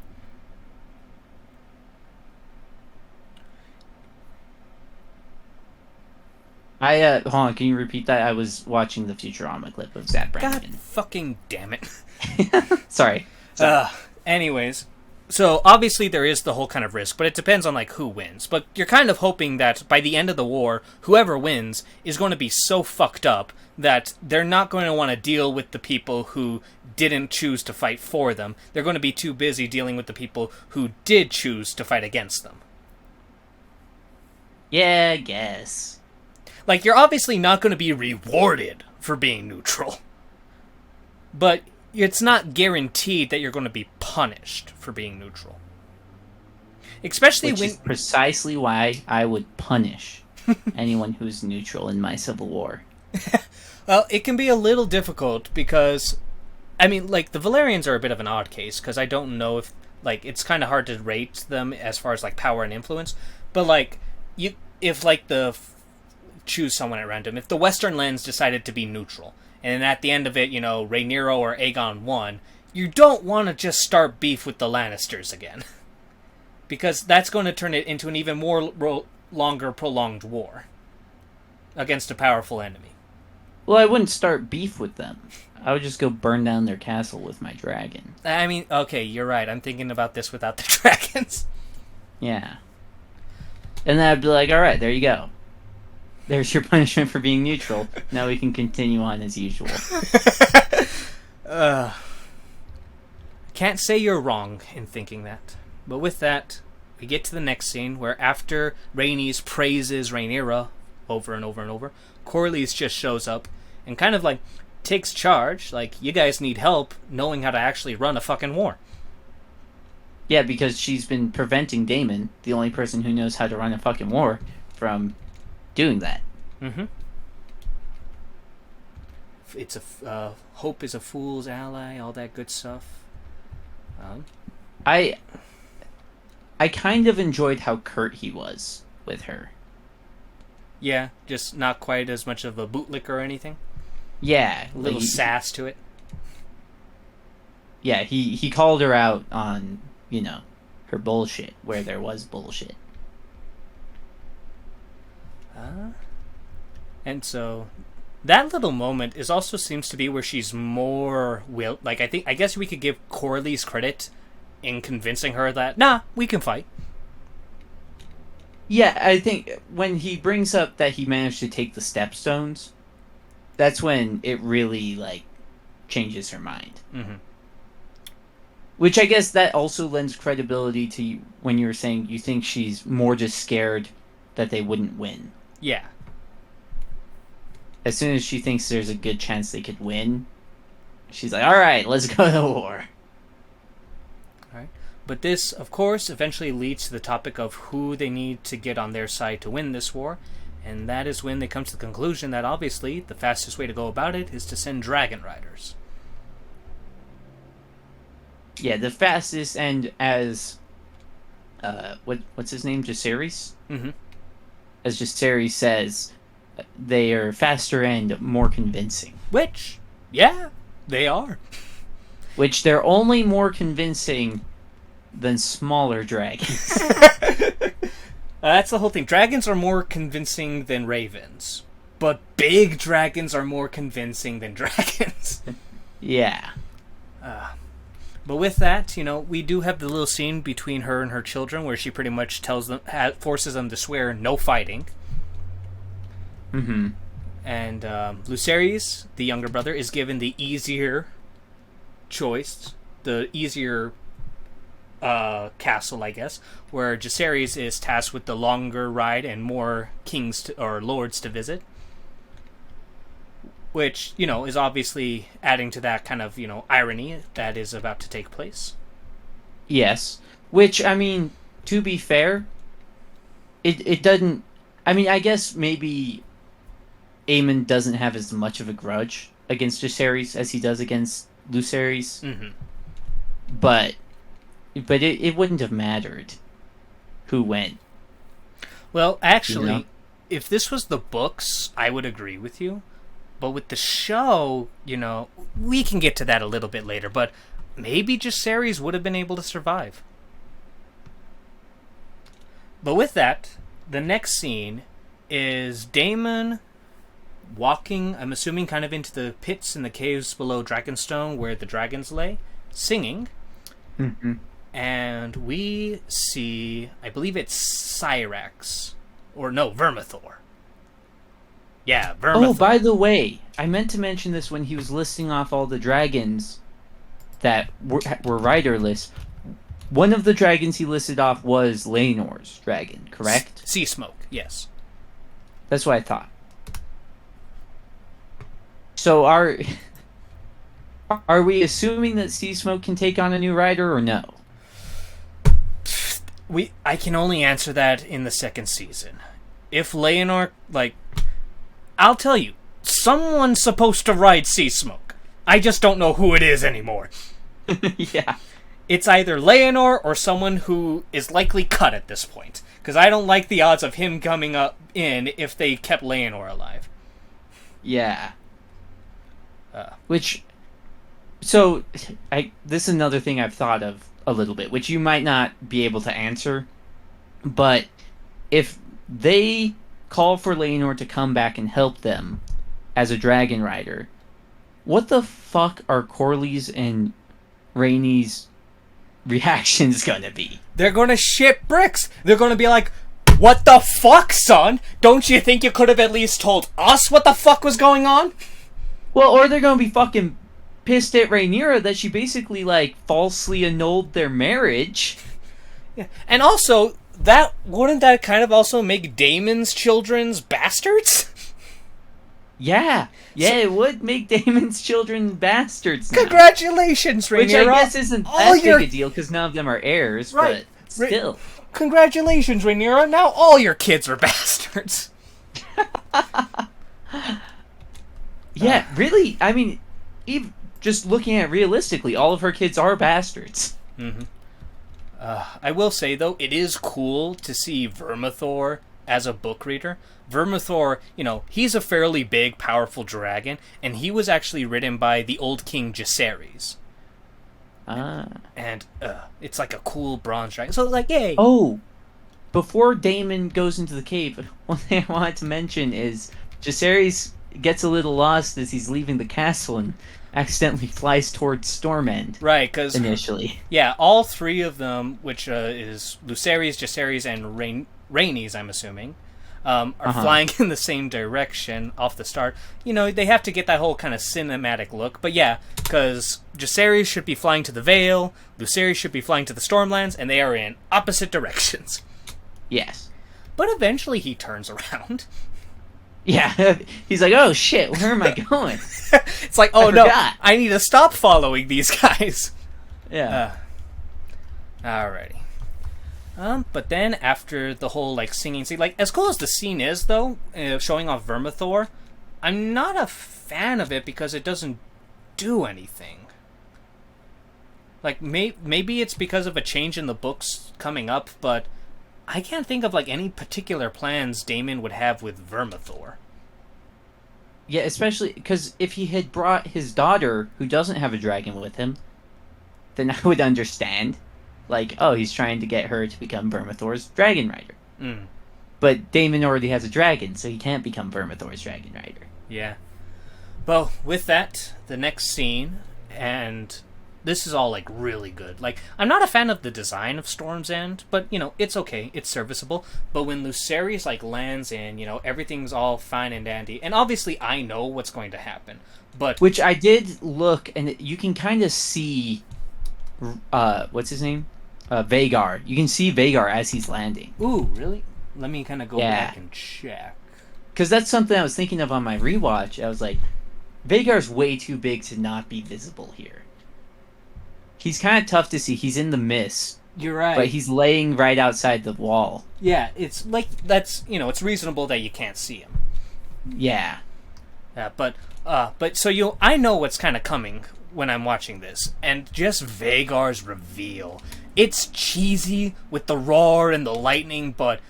Hold on, can you repeat that? I was watching the Futurama clip of Zap Brannigan. God fucking damn it. Sorry. Anyways, so obviously there is the whole kind of risk, but it depends on, like, who wins. But you're kind of hoping that by the end of the war, whoever wins is going to be so fucked up that they're not going to want to deal with the people who didn't choose to fight for them. They're going to be too busy dealing with the people who did choose to fight against them. Yeah, I guess. Like, you're obviously not going to be rewarded for being neutral. But it's not guaranteed that you're going to be punished for being neutral. Especially Which is precisely why I would punish anyone who's neutral in my civil war. Well, it can be a little difficult because, I mean, like, the Valerians are a bit of an odd case, because I don't know if, like, it's kind of hard to rate them as far as, like, power and influence. But, like, choose someone at random. If the Western Lands decided to be neutral, and at the end of it, Rhaenyra or Aegon won, you don't want to just start beef with the Lannisters again. Because that's going to turn it into an even more longer, prolonged war against a powerful enemy. Well, I wouldn't start beef with them. I would just go burn down their castle with my dragon. I mean, okay, you're right. I'm thinking about this without the dragons. Yeah. And then I'd be like, alright, there you go. There's your punishment for being neutral. Now we can continue on as usual. Can't say you're wrong in thinking that. But with that, we get to the next scene where after Rhaenys praises Rhaenyra over and over and over, Corlys just shows up and kind of, like, takes charge. Like, you guys need help knowing how to actually run a fucking war. Yeah, because she's been preventing Daemon, the only person who knows how to run a fucking war, from doing that. Mm-hmm. It's hope is a fool's ally, all that good stuff. I kind of enjoyed how curt he was with her. Yeah, just not quite as much of a bootlick or anything. Yeah, A little sass to it. Yeah, he called her out on, her bullshit where there was bullshit. And so that little moment also seems to be where she's more like I guess we could give Corley's credit in convincing her that we can fight. Yeah, I think when he brings up that he managed to take the stepstones, that's when it really changes her mind. Mm-hmm. Which I guess that also lends credibility to when you were saying you think she's more just scared that they wouldn't win. Yeah. As soon as she thinks there's a good chance they could win, she's like, all right, let's go to war. All right. But this, of course, eventually leads to the topic of who they need to get on their side to win this war. And that is when they come to the conclusion that, obviously, the fastest way to go about it is to send dragon riders. Yeah, the fastest, and as... what's his name? Jacaerys? Mm-hmm. As Jacaerys says, they are faster and more convincing. Which, yeah, they are. Which they're only more convincing than smaller dragons. That's the whole thing. Dragons are more convincing than ravens. But big dragons are more convincing than dragons. Yeah. But with that, we do have the little scene between her and her children where she pretty much forces them to swear no fighting. Mm-hmm. And Lucerys, the younger brother, is given the easier choice, the easier castle, I guess, where Jacaerys is tasked with the longer ride and more kings or lords to visit. Which, is obviously adding to that kind of, irony that is about to take place. Yes. Which, I mean, to be fair, it doesn't... I mean, I guess maybe Aemon doesn't have as much of a grudge against Jacaerys as he does against Lucerys. Mm-hmm. But it wouldn't have mattered who went. Well, actually, if this was the books, I would agree with you. But with the show, we can get to that a little bit later, but maybe Jacaerys would have been able to survive. But with that, the next scene is Daemon walking, I'm assuming kind of into the pits and the caves below Dragonstone where the dragons lay, singing. Mm-hmm. And we see, I believe it's Syrax, or no, Vermithor. Yeah, Vermithor. Oh, by the way, I meant to mention this when he was listing off all the dragons that were riderless. One of the dragons he listed off was Laenor's dragon, correct? Sea Smoke, yes. That's what I thought. So are we assuming that Sea Smoke can take on a new rider or no? I can only answer that in the second season. If Laenor, I'll tell you, someone's supposed to ride Sea Smoke. I just don't know who it is anymore. Yeah. It's either Laenor or someone who is likely cut at this point. Because I don't like the odds of him coming up in if they kept Laenor alive. Yeah. This is another thing I've thought of a little bit, which you might not be able to answer. But if they call for Laenor to come back and help them as a dragon rider, what the fuck are Corley's and Rhaenys reactions gonna be? They're gonna shit bricks. They're gonna be like, what the fuck, son? Don't you think you could have at least told us what the fuck was going on? Well, or they're gonna be fucking pissed at Rhaenyra that she basically, falsely annulled their marriage. Yeah. And also, wouldn't that kind of also make Daemon's children's bastards? Yeah, it would make Daemon's children bastards now. Congratulations, Rhaenyra. Which I guess isn't that big a deal, because none of them are heirs, right. But still. Congratulations, Rhaenyra. Now all your kids are bastards. Yeah, really. I mean, even just looking at it realistically, all of her kids are bastards. Mm-hmm. I will say, though, it is cool to see Vermithor as a book reader. Vermithor, he's a fairly big, powerful dragon, and he was actually written by the old king Jacaerys. And it's like a cool bronze dragon. So, like, yay! Oh, before Daemon goes into the cave, one thing I wanted to mention is Jacaerys gets a little lost as he's leaving the castle and accidentally flies towards Stormend. Right, because initially, yeah, all three of them, which is Lucerys, Jacaerys, and Rhaenys, I'm assuming, are flying in the same direction off the start. They have to get that whole kind of cinematic look. But yeah, because Jacaerys should be flying to the Vale, Lucerys should be flying to the Stormlands, and they are in opposite directions. Yes. But eventually he turns around. Yeah, he's like, oh shit, where am I going? It's like, oh no, I need to stop following these guys. Yeah. Alrighty. But then after the whole singing scene, as cool as the scene is though, showing off Vermithor, I'm not a fan of it because it doesn't do anything. Maybe it's because of a change in the books coming up, but I can't think of any particular plans Daemon would have with Vermithor. Yeah, especially because if he had brought his daughter, who doesn't have a dragon with him, then I would understand. He's trying to get her to become Vermithor's dragon rider. Mm. But Daemon already has a dragon, so he can't become Vermithor's dragon rider. Yeah. Well, with that, the next scene, and this is all really good. I'm not a fan of the design of Storm's End, but it's okay, it's serviceable. But when Lucerys lands in, everything's all fine and dandy, and obviously I know what's going to happen. But which I did look, and you can kind of see, what's his name, Vhagar. You can see Vhagar as he's landing. Ooh, really? Let me kind of go back and check. Because that's something I was thinking of on my rewatch. I was like, Vhagar's way too big to not be visible here. He's kind of tough to see. He's in the mist. You're right. But he's laying right outside the wall. Yeah, it's that's, it's reasonable that you can't see him. Yeah. But so I know what's kind of coming when I'm watching this. And just Vhagar's reveal. It's cheesy with the roar and the lightning, but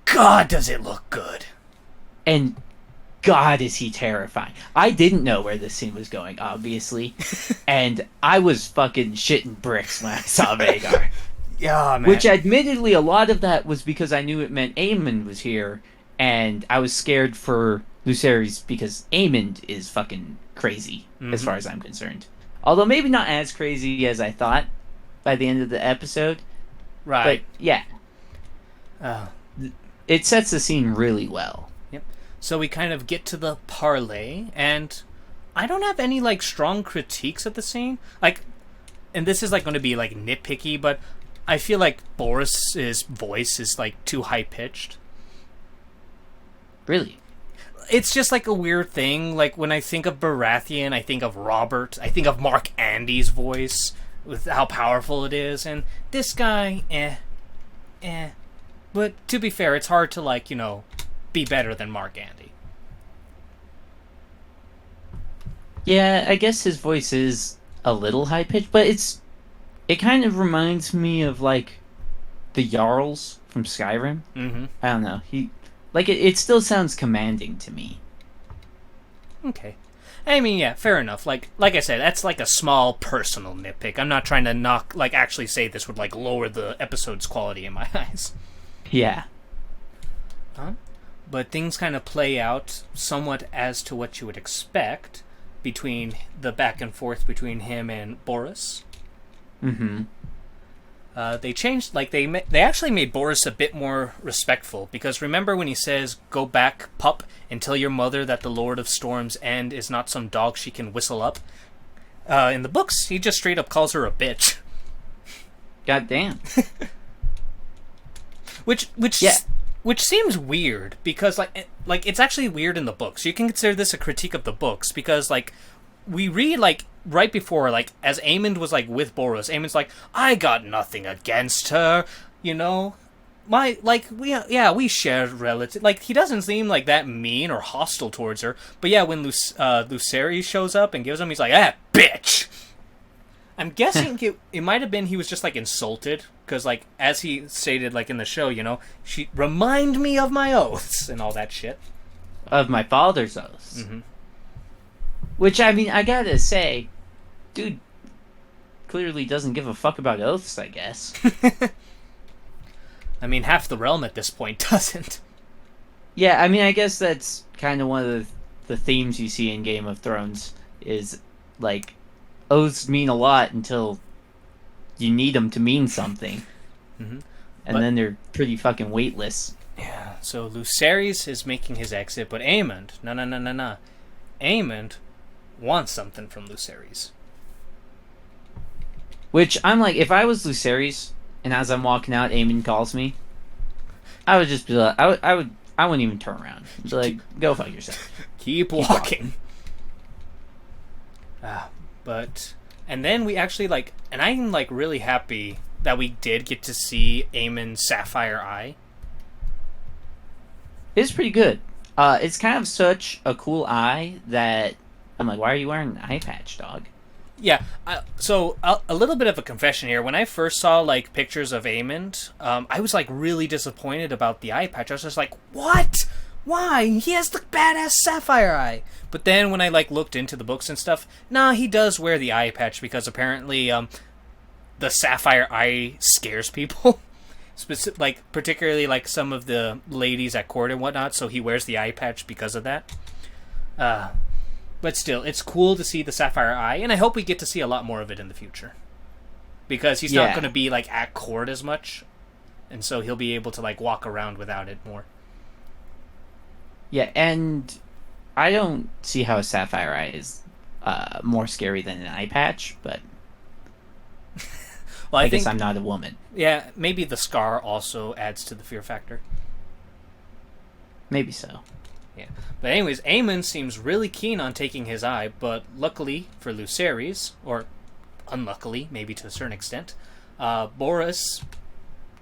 God, does it look good. And God, is he terrifying. I didn't know where this scene was going, obviously. And I was fucking shitting bricks when I saw Vhagar. Yeah, man. Which, admittedly, a lot of that was because I knew it meant Aemond was here, and I was scared for Lucerys because Aemond is fucking crazy, as far as I'm concerned. Although maybe not as crazy as I thought by the end of the episode. Right. But, yeah. It sets the scene really well. So we kind of get to the parlay, and I don't have any strong critiques of the scene. And this is going to be nitpicky, but I feel like Boris's voice is too high pitched. Really? It's just a weird thing. When I think of Baratheon, I think of Robert. I think of Mark Andy's voice with how powerful it is, and this guy, But to be fair, it's hard to be better than Mark Andy. Yeah, I guess his voice is a little high pitched, but it kind of reminds me of the Jarls from Skyrim. Mm-hmm. I don't know. It still sounds commanding to me. Okay. I mean, yeah, fair enough. Like I said, that's a small personal nitpick. I'm not trying to actually say this would lower the episode's quality in my eyes. Yeah. But things kind of play out somewhat as to what you would expect between the back and forth between him and Boris. Mm-hmm. They changed, they actually made Boris a bit more respectful, because remember when he says, "Go back, pup, and tell your mother that the Lord of Storm's End is not some dog she can whistle up"? In the books, he just straight up calls her a bitch. God damn. Which seems weird, because it's actually weird in the books. You can consider this a critique of the books, because we read right before as Aemond was with Boros, Aemond's I got nothing against her, we share relative. Like, he doesn't seem like that mean or hostile towards her. But yeah, when Lucerys shows up and gives him, he's like, ah, bitch. I'm guessing it might have been he was just like insulted because, like, as he stated, like in the show, she remind me of my oaths and all that shit. Of my father's oaths. Mm-hmm. Which, I mean, I gotta say, dude clearly doesn't give a fuck about oaths, I guess. I mean, half the realm at this point doesn't. Yeah, I mean, I guess that's kind of one of the themes you see in Game of Thrones is, like, oaths mean a lot until you need them to mean something. Mm-hmm. And then they're pretty fucking weightless. Yeah, so Lucerys is making his exit, but Aemond, no. Aemond wants something from Lucerys. Which, I'm like, if I was Lucerys, and as I'm walking out, Aemond calls me, I would just be like, I wouldn't even turn around. Be like, go fuck yourself. Keep walking. And then we actually, like, and I'm, like, really happy that we did get to see Aemon's sapphire eye. It's pretty good. It's kind of such a cool eye that I'm like, why are you wearing an eye patch, dog? Yeah, so a little bit of a confession here. When I first saw, like, pictures of Aemond, I was, like, really disappointed about the eye patch. I was just like, what? Why? He has the badass sapphire eye. But then when I, like, looked into the books and stuff, nah, he does wear the eye patch because apparently the sapphire eye scares people. Particularly, like, some of the ladies at court and whatnot, so he wears the eye patch because of that. But still, it's cool to see the sapphire eye, and I hope we get to see a lot more of it in the future. Because he's not going to be, like, at court as much, and so he'll be able to, like, walk around without it more. Yeah, and I don't see how a sapphire eye is more scary than an eye patch, but well, I guess I'm not a woman. Yeah, maybe the scar also adds to the fear factor. Maybe so. Yeah. But anyways, Aemon seems really keen on taking his eye, but luckily for Lucerys, or unluckily, maybe to a certain extent, Boris,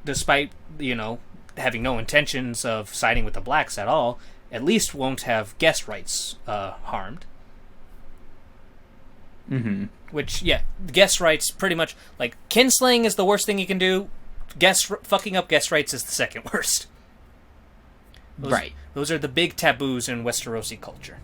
despite, having no intentions of siding with the Blacks at all, at least won't have guest rights harmed. Mm-hmm. Which, yeah, guest rights pretty much, like, kinslaying is the worst thing you can do. Fucking up guest rights is the second worst. Those are the big taboos in Westerosi culture.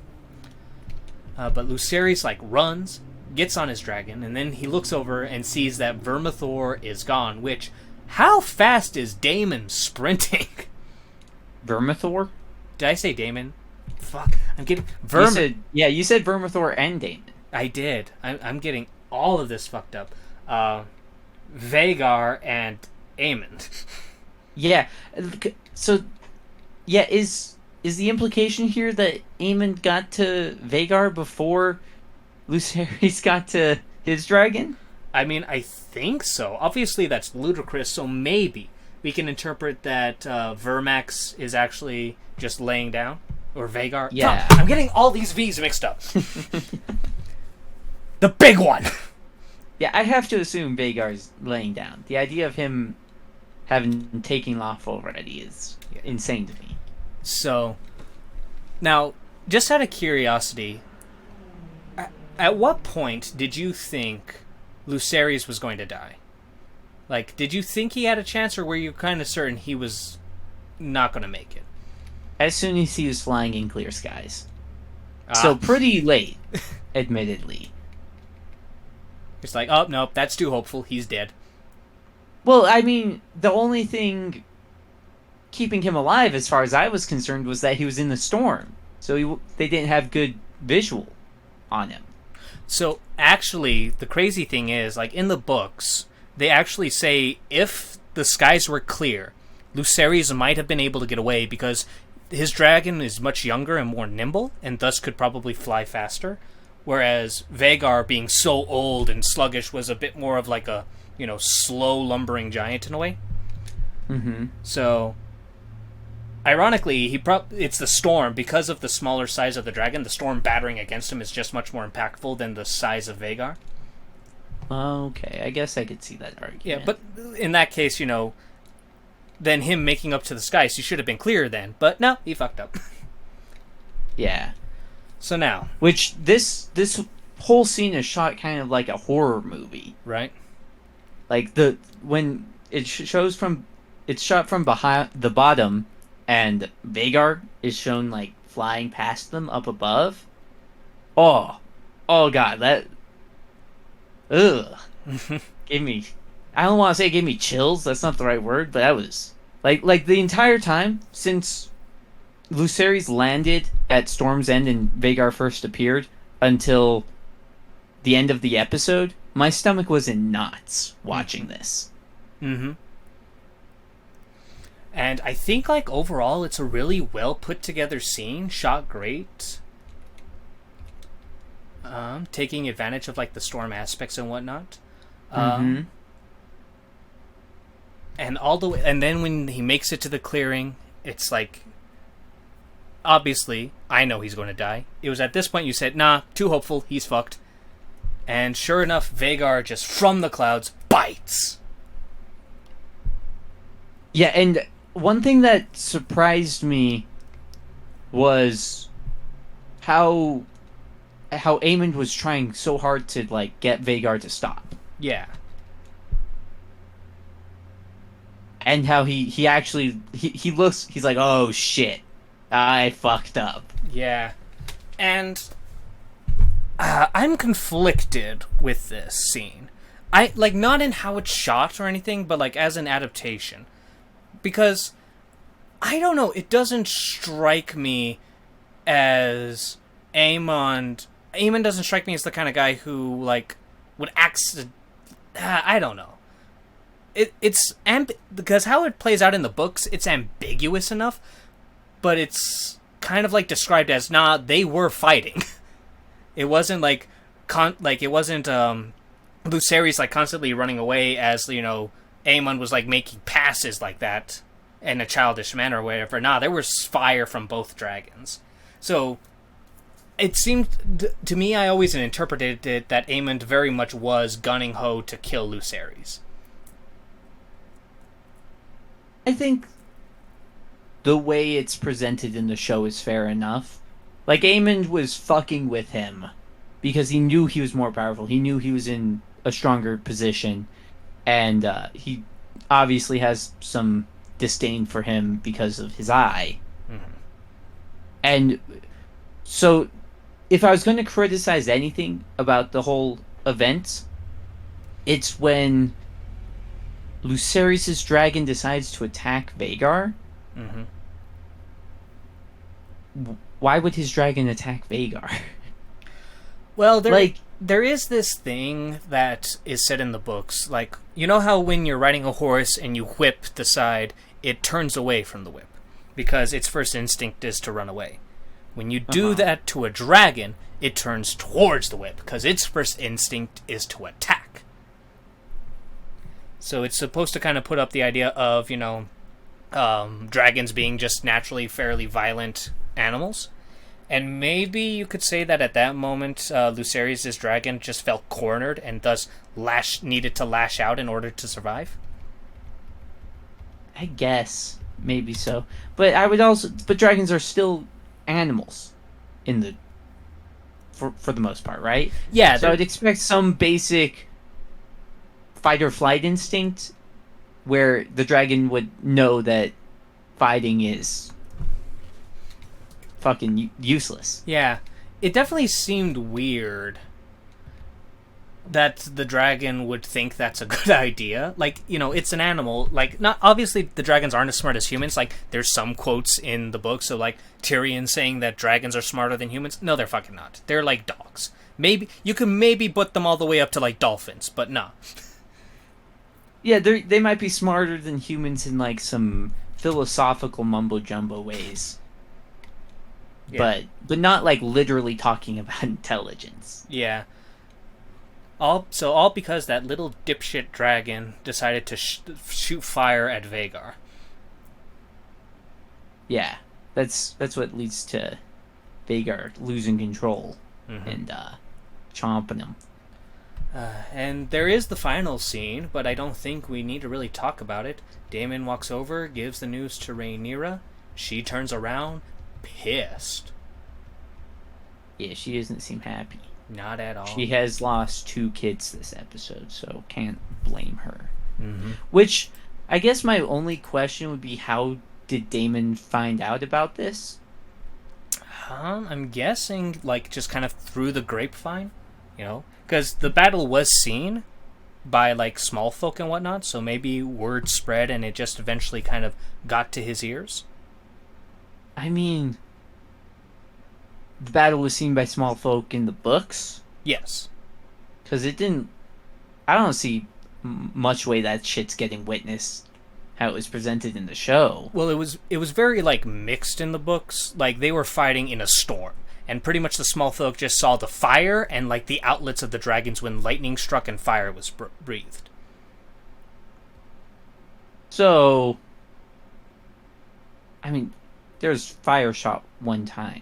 But Lucerys, like, runs, gets on his dragon, and then he looks over and sees that Vermithor is gone, which, how fast is Daemon sprinting? Vermithor? Did I say Daemon? Fuck, I'm getting... You said Vermithor and Daemon. I did. I'm getting all of this fucked up. Vhagar and Aemond. Yeah. So, yeah, is the implication here that Aemond got to Vhagar before Lucerys got to his dragon? I mean, I think so. Obviously, that's ludicrous, so maybe we can interpret that Vermax is actually just laying down. Or Vhagar. Yeah. Fuck, I'm getting all these V's mixed up. The big one! Yeah, I have to assume Vhagar's laying down. The idea of him having taken off already is insane to me. So, now, just out of curiosity, at what point did you think Lucerys was going to die? Like, did you think he had a chance, or were you kind of certain he was not going to make it? As soon as he was flying in clear skies. So pretty late, admittedly. It's like, oh, nope, that's too hopeful. He's dead. Well, I mean, the only thing keeping him alive, as far as I was concerned, was that he was in the storm. So they didn't have good visual on him. So, actually, the crazy thing is, like, in the books, they actually say if the skies were clear, Lucerys might have been able to get away because his dragon is much younger and more nimble, and thus could probably fly faster. Whereas Vhagar, being so old and sluggish, was a bit more of like a, slow lumbering giant in a way. Mm-hmm. So, ironically, it's the storm. Because of the smaller size of the dragon, the storm battering against him is just much more impactful than the size of Vhagar. Okay, I guess I could see that argument. Yeah, but in that case, than him making up to the sky. So he should have been clearer then. But no, he fucked up. Yeah. So now, which this whole scene is shot kind of like a horror movie, right? Like when it shows from, it's shot from behind the bottom, and Vagar is shown like flying past them up above. Oh god, that gave me. I don't want to say it gave me chills. That's not the right word, but that was like the entire time since Lucerys landed at Storm's End and Vagar first appeared until the end of the episode, my stomach was in knots watching this. Mm-hmm. And I think, like, overall, it's a really well put together scene, shot great. Taking advantage of, like, the storm aspects and whatnot. And all the way, and then when he makes it to the clearing, it's like, obviously, I know he's going to die. It was at this point you said, nah, too hopeful, he's fucked. And sure enough, Vagar just from the clouds bites. Yeah, and one thing that surprised me was how Aemond was trying so hard to like get Vagar to stop. Yeah. And how he actually he looks, he's like, oh shit, I fucked up. Yeah. And I'm conflicted with this scene. I like, not in how it's shot or anything, but like as an adaptation. Because I don't know, it doesn't strike me as Aemond doesn't strike me as the kind of guy who like would I don't know. It's because how it plays out in the books, it's ambiguous enough, but it's kind of like described as, nah, they were fighting. It wasn't like it wasn't Lucerys like constantly running away as, you know, Aemon was like making passes like that in a childish manner or whatever. Nah, there was fire from both dragons. So it seemed to me, I always interpreted it that Aemon very much was gunning ho to kill Lucerys. I think the way it's presented in the show is fair enough. Like, Aemond was fucking with him because he knew he was more powerful. He knew he was in a stronger position, and he obviously has some disdain for him because of his eye. Mm-hmm. And so, if I was going to criticize anything about the whole event, it's when Lucerys' dragon decides to attack Vagar. Mm-hmm. Why would his dragon attack Vagar? Well, there is this thing that is said in the books. Like, you know how when you're riding a horse and you whip the side, it turns away from the whip because its first instinct is to run away. When you do that to a dragon, it turns towards the whip because its first instinct is to attack. So it's supposed to kind of put up the idea of, you know, dragons being just naturally fairly violent animals. And maybe you could say that at that moment, Lucerys' dragon just felt cornered and thus needed to lash out in order to survive. I guess maybe so, but but dragons are still animals for the most part, right? Yeah. So I'd expect some basic fight or flight instinct where the dragon would know that fighting is fucking useless. Yeah. It definitely seemed weird that the dragon would think that's a good idea. Like, you know, it's an animal. Like, not obviously the dragons aren't as smart as humans. Like, there's some quotes in the book, so like Tyrion saying that dragons are smarter than humans. No, they're fucking not. They're like dogs. Maybe you can put them all the way up to like dolphins, but nah. Yeah, they might be smarter than humans in like some philosophical mumbo jumbo ways. Yeah. But not like literally talking about intelligence. Yeah. All because that little dipshit dragon decided to shoot fire at Vagar. Yeah, that's what leads to Vagar losing control and chomping him. And there is the final scene, but I don't think we need to really talk about it. Damon walks over, gives the news to Rhaenyra. She turns around, pissed. Yeah, she doesn't seem happy. Not at all. She has lost 2 kids this episode, so can't blame her. Mm-hmm. Which, I guess my only question would be, how did Damon find out about this? I'm guessing, like, just kind of through the grapevine, you know? Because the battle was seen by, like, small folk and whatnot, so maybe word spread and it just eventually kind of got to his ears. I mean, the battle was seen by small folk in the books? Yes. Because it didn't... I don't see much way that shit's getting witnessed how it was presented in the show. Well, it was very, like, mixed in the books. Like, they were fighting in a storm. And pretty much the small folk just saw the fire and, like, the outlets of the dragons when lightning struck and fire was breathed. So, I mean, there's fire shot one time.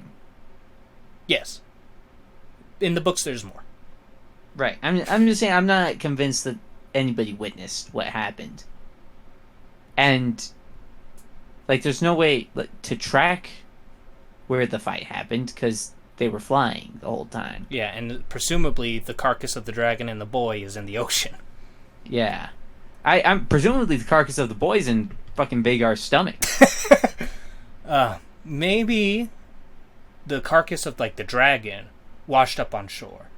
Yes. In the books, there's more. Right. I'm just saying, I'm not convinced that anybody witnessed what happened. And, like, there's no way to track where the fight happened, because they were flying the whole time. Yeah, and presumably the carcass of the dragon and the boy is in the ocean. Yeah. I'm presumably the carcass of the boy's in fucking Vagar's stomach. Maybe the carcass of, like, the dragon washed up on shore.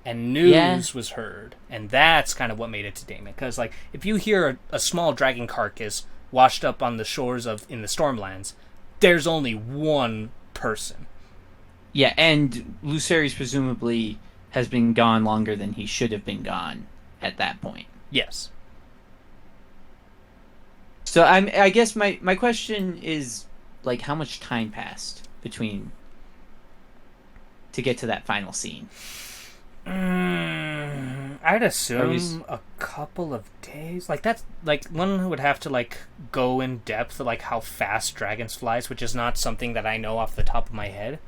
And news was heard. And that's kind of what made it to Damon. Because, like, if you hear a small dragon carcass washed up on the shores in the Stormlands, there's only one person. Yeah, and Lucerys presumably has been gone longer than he should have been gone at that point. Yes. So I guess my question is, like, how much time passed between to get to that final scene? I'd assume a couple of days. Like, that's, like, one would have to, like, go in depth, like, how fast dragons flies, which is not something that I know off the top of my head,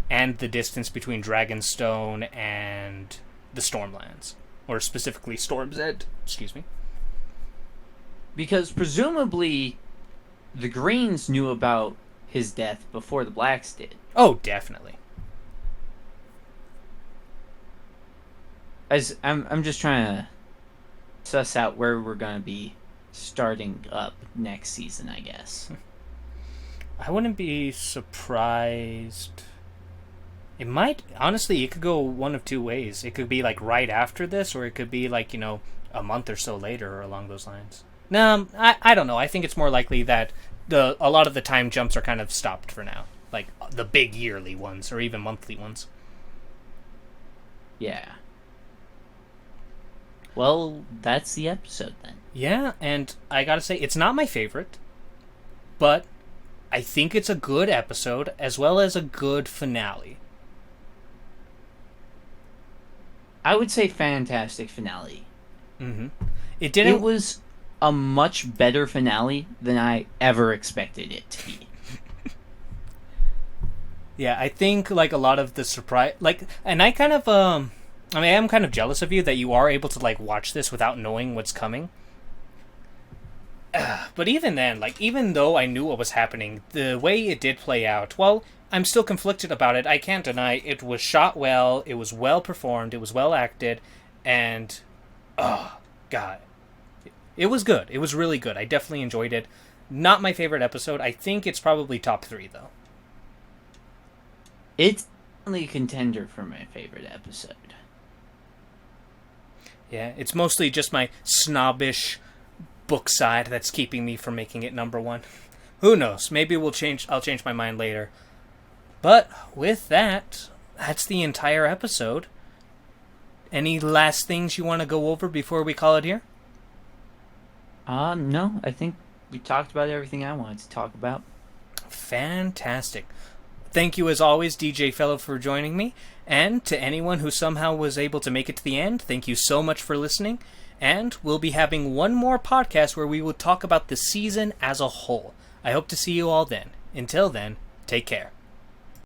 and the distance between Dragonstone and the Stormlands, or specifically Storm's End. Excuse me. Because presumably the Greens knew about his death before the Blacks did. Oh, definitely. I'm just trying to suss out where we're going to be starting up next season, I guess. I wouldn't be surprised. It might, honestly, it could go one of two ways. It could be, like, right after this, or it could be, like, you know, a month or so later, or along those lines. No, I don't know. I think it's more likely that a lot of the time jumps are kind of stopped for now. Like, the big yearly ones, or even monthly ones. Yeah. Well, that's the episode then. Yeah, and I gotta say, it's not my favorite, but I think it's a good episode, as well as a good finale. I would say fantastic finale. Mm-hmm. It was a much better finale than I ever expected it to be. Yeah, I think, like, a lot of the surprise, like, and I kind of, I mean, I'm kind of jealous of you that you are able to, like, watch this without knowing what's coming. But even then, like, even though I knew what was happening, the way it did play out, well, I'm still conflicted about it. I can't deny it was shot well, it was well performed, it was well acted, and, oh, God. It was good. It was really good. I definitely enjoyed it. Not my favorite episode. I think it's probably top 3, though. It's definitely a contender for my favorite episode. Yeah, it's mostly just my snobbish book side that's keeping me from making it number 1. Who knows? Maybe I'll change my mind later. But with that, that's the entire episode. Any last things you want to go over before we call it here? No, I think we talked about everything I wanted to talk about. Fantastic. Thank you as always, DJ Fellow, for joining me. And to anyone who somehow was able to make it to the end, thank you so much for listening. And we'll be having one more podcast where we will talk about the season as a whole. I hope to see you all then. Until then, take care.